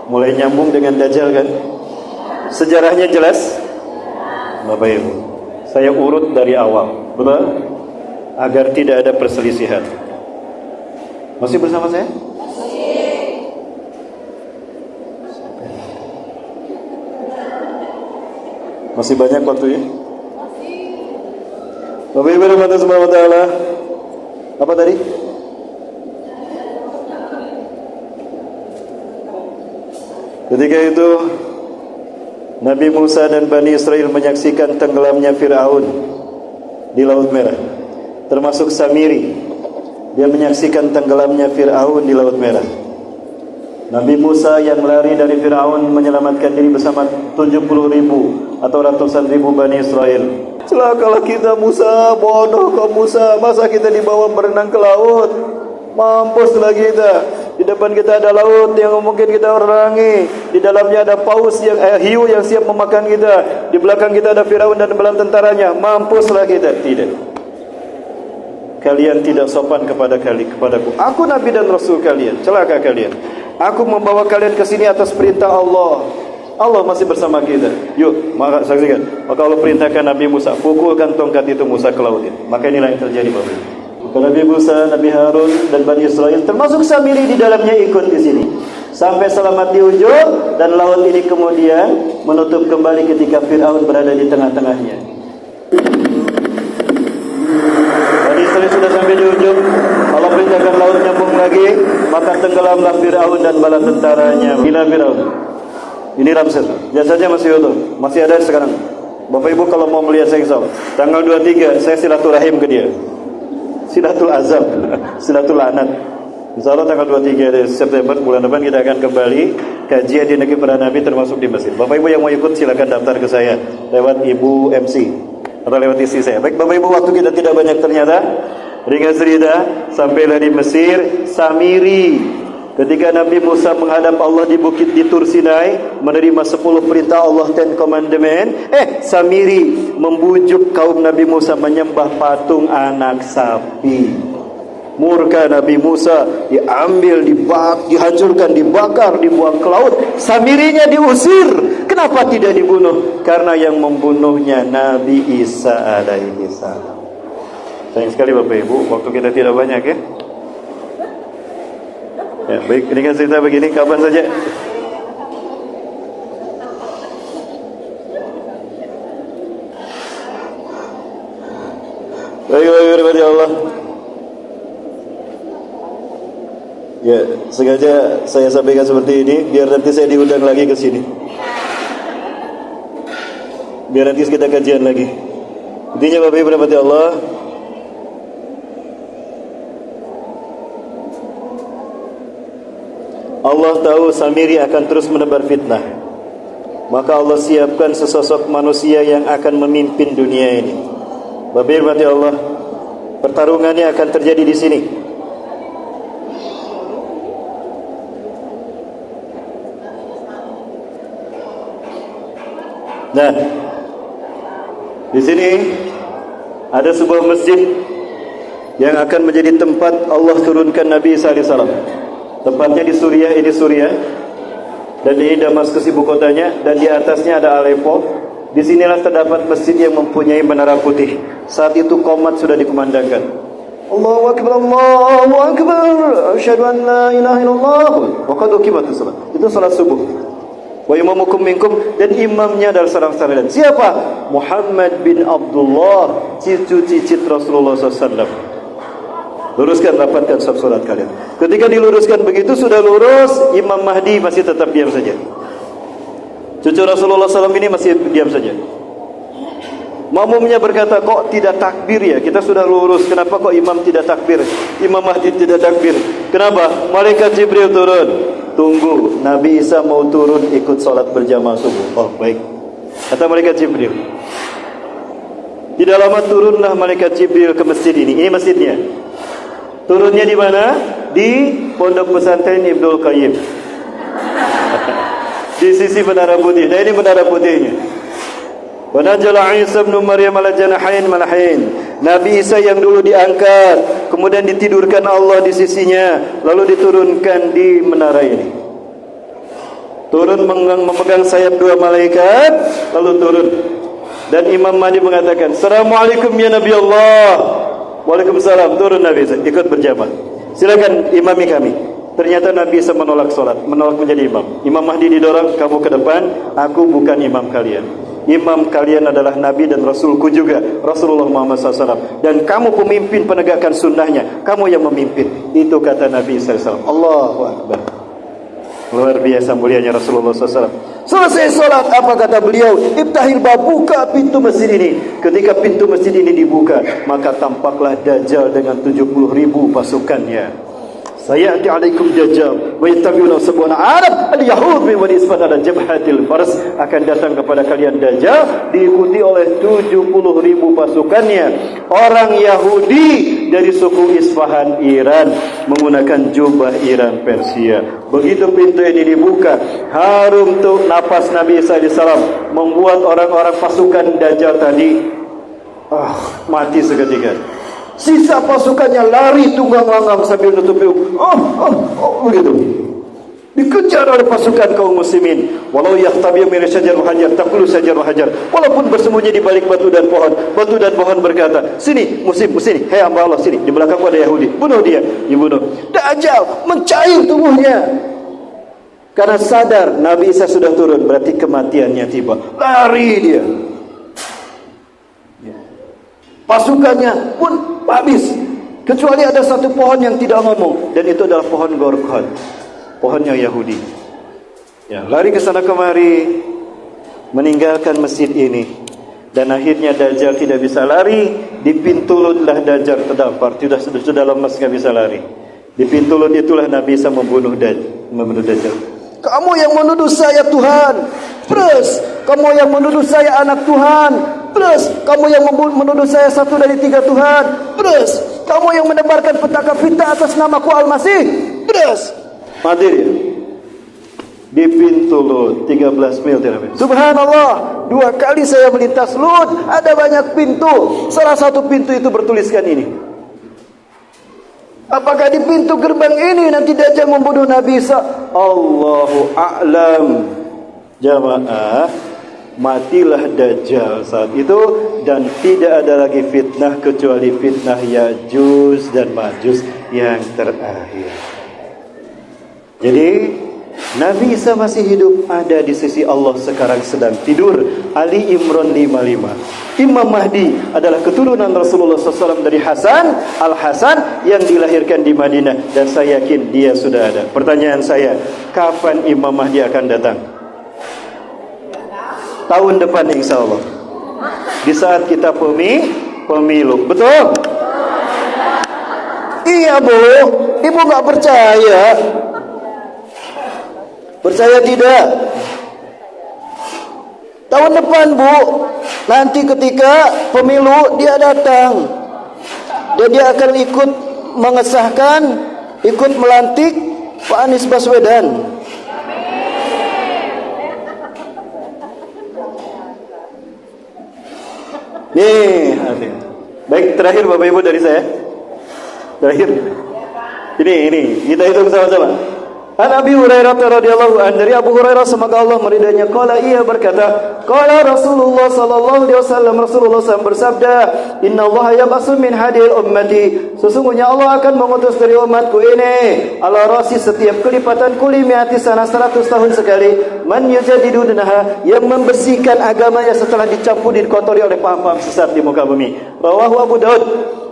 mulai nyambung dengan Dajjal kan? Sejarahnya jelas, Bapak Ibu. Saya urut dari awal, betul? Agar tidak ada perselisihan. Masih bersama saya? Masih banyak waktunya? Bapak Ibu rahmati Subhanahu wa taala. Apa tadi? Ketika itu Nabi Musa dan Bani Israel menyaksikan tenggelamnya Fir'aun di Laut Merah, termasuk Samiri. Dia menyaksikan tenggelamnya Fir'aun di Laut Merah. Nabi Musa yang lari dari Fir'aun menyelamatkan diri bersama 70.000 atau ratusan ribu Bani Israel. Celakalah kita Musa, bodoh kau Musa, masa kita dibawa berenang ke laut? Mampuslah kita. Di depan kita ada laut yang mungkin kita orangi. Di dalamnya ada paus yang hiu yang siap memakan kita. Di belakang kita ada Firaun dan bala tentaranya. Mampuslah kita. Tidak. Kalian tidak sopan kepadaku. Aku Nabi dan Rasul kalian. Celaka kalian. Aku membawa kalian ke sini atas perintah Allah. Allah masih bersama kita. Yuk, maka saksikan. Maka Allah perintahkan Nabi Musa, pukulkan tongkat itu Musa ke laut. Maka inilah yang terjadi, Bapak. Maka Nabi Musa, Nabi Harun dan Bani Israel termasuk Samiri di dalamnya ikut di sini. Sampai selamat di ujung dan laut ini kemudian menutup kembali ketika Fir'aun berada di tengah-tengahnya. Bani Israel sudah sampai di ujung. Allah perintahkan laut nyambung lagi, maka tenggelamlah Fir'aun dan bala tentaranya. Gila Fir'aun. Ini Ramses. Jasanya masih utuh, masih ada sekarang. Bapak Ibu kalau mau melihat saya insya Allah, tanggal 23 saya silaturahim ke dia. Silatul azab, silatul anat. Insya Allah tanggal 23 September bulan depan kita akan kembali kajian di negeri para nabi termasuk di Mesir. Bapak Ibu yang mau ikut silakan daftar ke saya lewat Ibu MC atau lewat istri saya. Baik Bapak Ibu, waktu kita tidak banyak ternyata. Ringkas cerita, sampailah di Mesir, Samiri. Ketika Nabi Musa menghadap Allah di bukit di Tur Sinai, menerima 10 perintah Allah, 10 commandment. Samiri membujuk kaum Nabi Musa menyembah patung anak sapi. Murka Nabi Musa, diambil, dihancurkan, dibakar, dibuang ke laut. Samirinya diusir. Kenapa tidak dibunuh? Karena yang membunuhnya Nabi Isa alaihi salam. Sayang sekali Bapak Ibu, waktu kita tidak banyak ya. Ya, baik, ini kan cerita begini, kapan saja? Baik, baik, Allah. Ya, sengaja saya sampaikan seperti ini, biar nanti saya diundang lagi ke sini. Biar nanti kita kajian lagi. Intinya Bapak Ibu rahmati Allah, Allah tahu Samiri akan terus menebar fitnah. Maka Allah siapkan sesosok manusia yang akan memimpin dunia ini. Bapak Ibu Allah, pertarungannya akan terjadi di sini. Nah, di sini ada sebuah masjid yang akan menjadi tempat Allah turunkan Nabi Isa alaihissalam. Tempatnya di Suriah, ini Suriah, dan ini Damaskus ibu kotanya, dan di atasnya ada Aleppo. Di sinilah terdapat masjid yang mempunyai menara putih. Saat itu qomat sudah dikumandangkan. Allahu Akbar, Allahu Akbar, asyhadu an la ilaha illallah, wa qad uqimatus shalah. Itu salat subuh. Wa imamukum minkum, dan imamnya adalah seorang sahabat. Siapa? Muhammad bin Abdullah, cucu cicit Rasulullah SAW. Luruskan, rapatkan saf solat kalian. Ketika diluruskan begitu, sudah lurus, Imam Mahdi masih tetap diam saja. Cucu Rasulullah SAW ini masih diam saja. Makmumnya berkata, kok tidak takbir ya? Kita sudah lurus, kenapa kok imam tidak takbir? Imam Mahdi tidak takbir. Kenapa? Malaikat Jibril turun. Tunggu, Nabi Isa mau turun ikut solat berjamaah subuh. Oh baik, kata malaikat Jibril. Tidak lama turunlah malaikat Jibril ke masjid ini. Ini masjidnya. Turunnya di mana? Di Pondok Pesantren Ibnul Qayyim. Di sisi Menara Putih. Nah ini Menara Putihnya. Wa najala Isa ibn Maryam ala janahain malahain. Nabi Isa yang dulu diangkat, kemudian ditidurkan Allah di sisinya, lalu diturunkan di menara ini. Turun memegang sayap dua malaikat, lalu turun. Dan Imam Mahdi mengatakan, Assalamualaikum ya Nabi Allah. Waalaikumsalam. Turun Nabi Isa, ikut berjamaah. Silakan imami kami. Ternyata Nabi Isa menolak solat, menolak menjadi imam. Imam Mahdi didorong, kamu ke depan, aku bukan imam kalian. Imam kalian adalah Nabi dan Rasulku juga, Rasulullah Muhammad SAW. Dan kamu pemimpin penegakan sunnahnya, kamu yang memimpin. Itu kata Nabi SAW. Allahu Akbar. Luar biasa mulianya Rasulullah SAW. Selesai solat, apa kata beliau? Ibtahil bab, buka pintu masjid ini. Ketika pintu masjid ini dibuka, maka tampaklah Dajjal dengan 70.000 pasukannya. Sayati alaikum Dajjal wa yattabi'una sab'una Arab al-Yahud min Bani Isfar ala jabhatil Fars. Akan datang kepada kalian Dajjal diikuti oleh 70.000 pasukannya. Orang Yahudi dari suku Isfahan Iran menggunakan jubah Iran Persia. Begitu pintu ini dibuka, harum tuh napas Nabi Isa alaihissalam, membuat orang-orang pasukan Dajjal tadi mati seketika. Sisa pasukannya lari tunggang-langgang sambil nutupi begitu. Dikejar oleh pasukan kaum muslimin. Walau yahtabi min syajar wa hajar taqulu syajar wa hajar. Walaupun bersembunyi di balik batu dan pohon. Batu dan pohon berkata, "Sini, muslim, sini. Hei hamba Allah, sini. Di belakangku ada Yahudi. Bunuh dia." Dibunuh. Dajjal mencair tubuhnya. Karena sadar Nabi Isa sudah turun, berarti kematiannya tiba. Lari dia. Pasukannya pun habis, kecuali ada satu pohon yang tidak ngomong, dan itu adalah pohon Gorkon, pohonnya Yahudi. Ya, lari ke sana kemari, meninggalkan masjid ini, dan akhirnya Dajjal tidak bisa lari. Di pintu Ludlah Dajjal terdampar, sudah lemas, tidak bisa lari. Di pintu Lud itulah Nabi Isa membunuh Dajjal. Kamu yang menuduh saya Tuhan, plus kamu yang menuduh saya anak Tuhan, plus kamu yang menuduh saya satu dari 3 Tuhan, plus kamu yang menebarkan petaka fitnah atas namaku Al-Masih, plus mati dia di pintu Lud, 13 mil. Subhanallah, 2 kali saya melintas Lud, ada banyak pintu. Salah satu pintu itu bertuliskan ini. Apakah di pintu gerbang ini nanti Dajjal membunuh Nabi Isa? Allahu a'lam. Jamaah, matilah Dajjal saat itu, dan tidak ada lagi fitnah kecuali fitnah Ya'juj dan Ma'juj yang terakhir. Jadi Nabi Isa masih hidup, ada di sisi Allah sekarang sedang tidur. Ali Imran 55. Imam Mahdi adalah keturunan Rasulullah SAW dari Hasan, Al-Hasan yang dilahirkan di Madinah, dan saya yakin dia sudah ada. Pertanyaan saya, kapan Imam Mahdi akan datang? Tahun depan insya Allah, di saat kita pemilu. Betul? Iya Bu, Ibu gak percaya? Percaya tidak? Tahun depan Bu, nanti ketika pemilu dia datang, dan dia akan ikut mengesahkan, ikut melantik Pak Anies Baswedan. Nih, baik, terakhir Bapak Ibu dari saya. Terakhir. Ini kita hitung sama-sama. An Abi Hurairah radhiyallahu anhu, dari Abu Hurairah semoga Allah meridainya, qala, ia berkata, qala Rasulullah sallallahu alaihi wasallam, Rasulullah SAW bersabda, innallaha yab'atsu min hadil ummati, sesungguhnya Allah akan mengutus dari umatku ini, ala rasi, setiap kelipatan kuli mi'ati sana, 100 tahun sekali, man yujadidu dinaha, yang membersihkan agamanya setelah dicampur, dikotori oleh paham-paham sesat di muka bumi. Rawahu Abu Daud.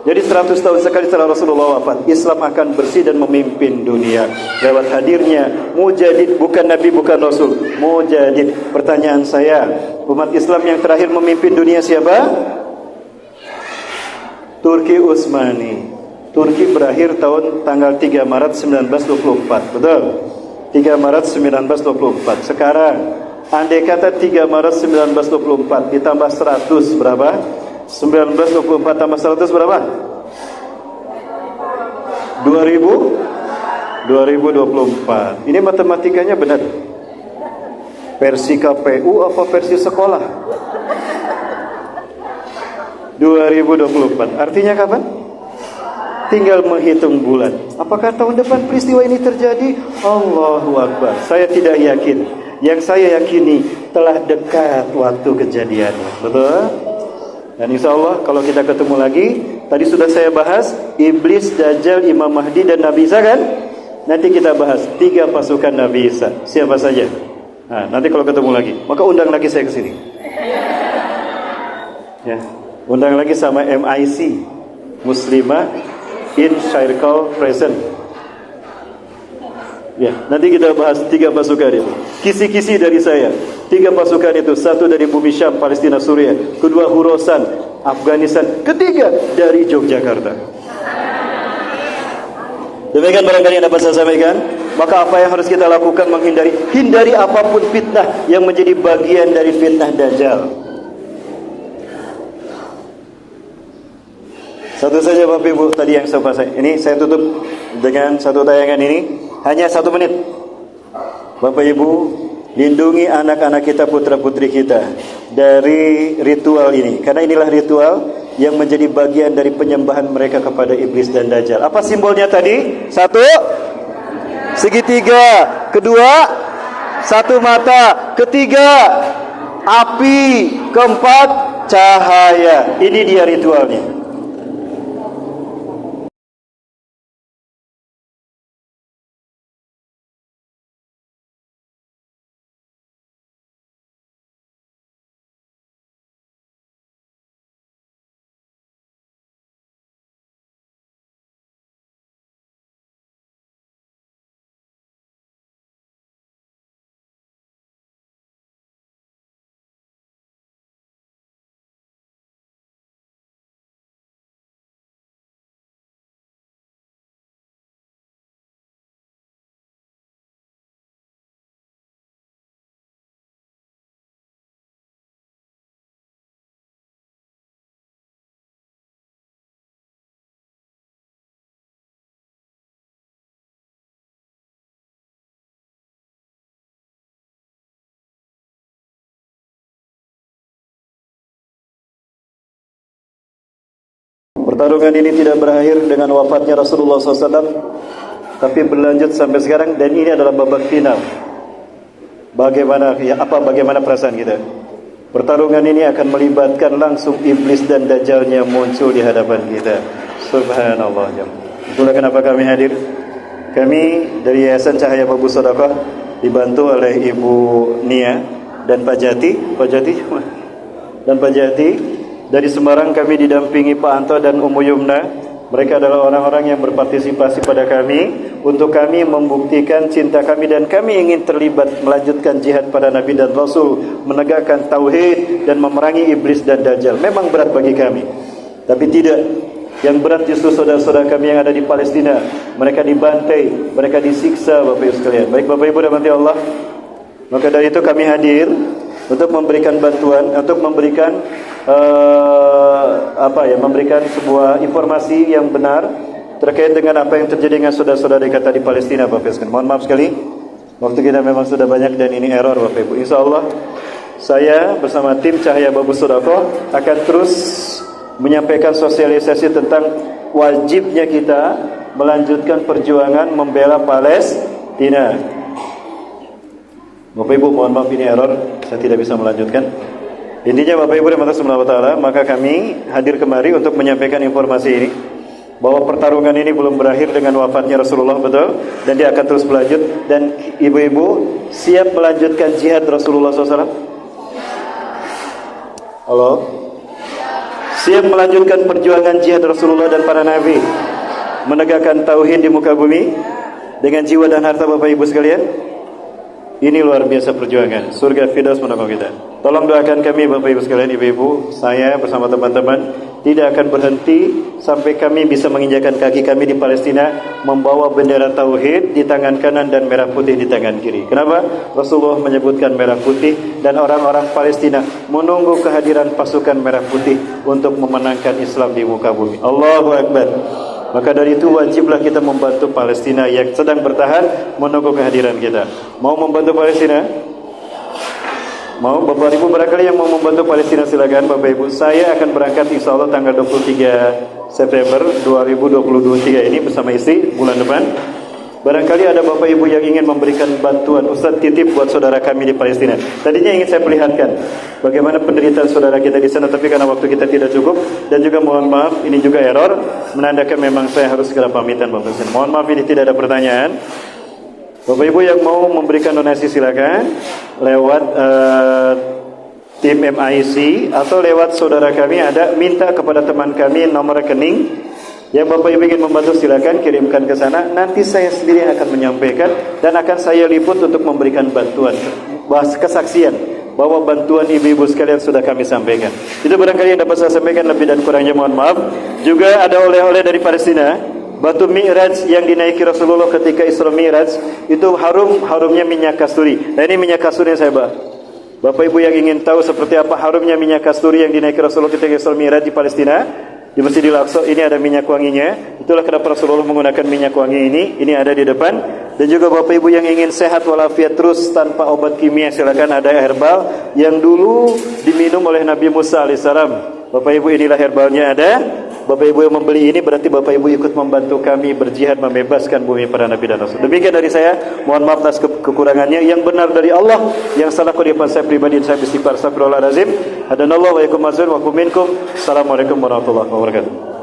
Jadi 100 tahun sekali setelah Rasulullah wafat, Islam akan bersih dan memimpin dunia lewat hadirnya mujadid, bukan nabi, bukan rasul, mujadid. Pertanyaan saya, umat Islam yang terakhir memimpin dunia siapa? Turki Utsmani. Turki berakhir tanggal 3 Maret 1924. Betul? 3 Maret 1924. Sekarang andai kata 3 Maret 1924 ditambah 100 berapa? 1924 tambah 100 berapa? 2024. Ini matematikanya benar. Versi KPU apa versi sekolah? 2024. Artinya kapan? Tinggal menghitung bulan. Apakah tahun depan peristiwa ini terjadi? Allahu Akbar. Saya tidak yakin. Yang saya yakini telah dekat waktu kejadiannya. Betul? Dan insya Allah kalau kita ketemu lagi, tadi sudah saya bahas Iblis, Dajjal, Imam Mahdi dan Nabi Isa kan? Nanti kita bahas 3 pasukan Nabi Isa. Siapa saja? Nah, nanti kalau ketemu lagi, maka undang lagi saya ke sini. Ya, undang lagi sama MIC, Muslimah in Circle Present. Ya, nanti kita bahas 3 pasukan itu. Kisi-kisi dari saya. 3 pasukan itu, 1 dari bumi Syam, Palestina, Suriah, 2 Khorasan, Afghanistan, 3 dari Yogyakarta. Demikian barangkali yang dapat saya sampaikan. Maka apa yang harus kita lakukan? Hindari apapun fitnah yang menjadi bagian dari fitnah Dajjal. Satu saja Bapak Ibu tadi yang saya bahas. Ini saya tutup dengan satu tayangan ini. Hanya 1 menit. Bapak Ibu, lindungi anak-anak kita, putra-putri kita dari ritual ini. Karena inilah ritual yang menjadi bagian dari penyembahan mereka kepada iblis dan Dajjal. Apa simbolnya tadi? 1, segitiga. 2, 1 mata. 3, api. 4, cahaya. Ini dia ritualnya. Pertarungan ini tidak berakhir dengan wafatnya Rasulullah SAW, tapi berlanjut sampai sekarang, dan ini adalah babak final. Bagaimana perasaan kita? Pertarungan ini akan melibatkan langsung iblis dan dajjalnya muncul di hadapan kita. Subhanallah. Itulah kenapa kami hadir. Kami dari Yayasan Cahaya Bagus Sedekah dibantu oleh Ibu Nia dan Pak Jati dari Semarang. Kami didampingi Pak Anto dan Ummu Yumna. Mereka adalah orang-orang yang berpartisipasi pada kami untuk kami membuktikan cinta kami, dan kami ingin terlibat melanjutkan jihad pada Nabi dan Rasul, menegakkan tauhid dan memerangi iblis dan dajjal. Memang berat bagi kami, tapi tidak. Yang berat justru saudara-saudara kami yang ada di Palestina. Mereka dibantai, mereka disiksa, Bapak Ibu sekalian. Baik Bapak Ibu rahmati Allah. Maka dari itu kami hadir untuk memberikan bantuan, untuk memberikan memberikan sebuah informasi yang benar terkait dengan apa yang terjadi dengan saudara-saudara kita di Palestina, Bapak Ibu. Mohon maaf sekali, waktu kita memang sudah banyak dan ini error, Bapak Ibu. Insya Allah saya bersama tim Cahaya Bagus Sedekah akan terus menyampaikan sosialisasi tentang wajibnya kita melanjutkan perjuangan membela Palestina. Bapak Ibu, mohon maaf ini error, saya tidak bisa melanjutkan. Intinya Bapak Ibu rahmati Allah Ta'ala, maka kami hadir kemari untuk menyampaikan informasi ini, bahwa pertarungan ini belum berakhir dengan wafatnya Rasulullah, betul, dan dia akan terus berlanjut. Dan ibu-ibu siap melanjutkan jihad Rasulullah SAW? Halo? Siap melanjutkan perjuangan jihad Rasulullah dan para nabi, menegakkan tauhid di muka bumi dengan jiwa dan harta Bapak Ibu sekalian. Ini luar biasa perjuangan. Surga Firdaus menunggu kita. Tolong doakan kami Bapak Ibu sekalian, Ibu-ibu, saya bersama teman-teman tidak akan berhenti sampai kami bisa menginjakan kaki kami di Palestina, membawa bendera tauhid di tangan kanan dan merah putih di tangan kiri. Kenapa? Rasulullah menyebutkan merah putih dan orang-orang Palestina menunggu kehadiran pasukan merah putih untuk memenangkan Islam di muka bumi. Allahu Akbar. Maka dari itu wajiblah kita membantu Palestina yang sedang bertahan menunggu kehadiran kita. Mau membantu Palestina? Mau Bapak Ibu barangkali yang mau membantu Palestina silakan Bapak Ibu. Saya akan berangkat insya Allah tanggal 23 September 2023 ini bersama istri bulan depan. Barangkali ada Bapak Ibu yang ingin memberikan bantuan, Ustaz titip buat saudara kami di Palestina. Tadinya ingin saya perlihatkan bagaimana penderitaan saudara kita di sana, tapi karena waktu kita tidak cukup dan juga mohon maaf ini juga error menandakan memang saya harus segera pamitan Bapak Ibu. Mohon maaf ini tidak ada pertanyaan. Bapak Ibu yang mau memberikan donasi silakan lewat tim MIC atau lewat saudara kami ada minta kepada teman kami nomor rekening. Yang Bapak Ibu ingin membantu silakan kirimkan ke sana. Nanti saya sendiri yang akan menyampaikan dan akan saya liput untuk memberikan bantuan, kesaksian bahwa bantuan ibu-ibu sekalian sudah kami sampaikan. Itu barangkali yang dapat saya sampaikan, lebih dan kurangnya mohon maaf. Juga ada oleh-oleh dari Palestina. Batu Mi'raj yang dinaiki Rasulullah ketika Isra Mi'raj itu harumnya minyak kasturi. Nah ini minyak kasturi yang saya bawa. Bapak Ibu yang ingin tahu seperti apa harumnya minyak kasturi yang dinaiki Rasulullah ketika Isra Mi'raj di Palestina, di Masjidil Aqsa, ini ada minyak wanginya. Itulah kenapa Rasulullah menggunakan minyak wangi ini. Ini ada di depan. Dan juga Bapak Ibu yang ingin sehat walafiat terus tanpa obat kimia, silakan ada herbal yang dulu diminum oleh Nabi Musa alaihissalam. Bapak Ibu inilah herbalnya ada. Bapak Ibu yang membeli ini berarti Bapak Ibu ikut membantu kami berjihad membebaskan bumi para nabi dan rasul. Demikian dari saya. Mohon maaf atas kekurangannya. Yang benar dari Allah, yang salah kodipan saya pribadi dan saya istighfar. Astagfirullahaladzim. Hadanallahu wa yakum azun wa kum minkum. Assalamualaikum warahmatullahi wabarakatuh.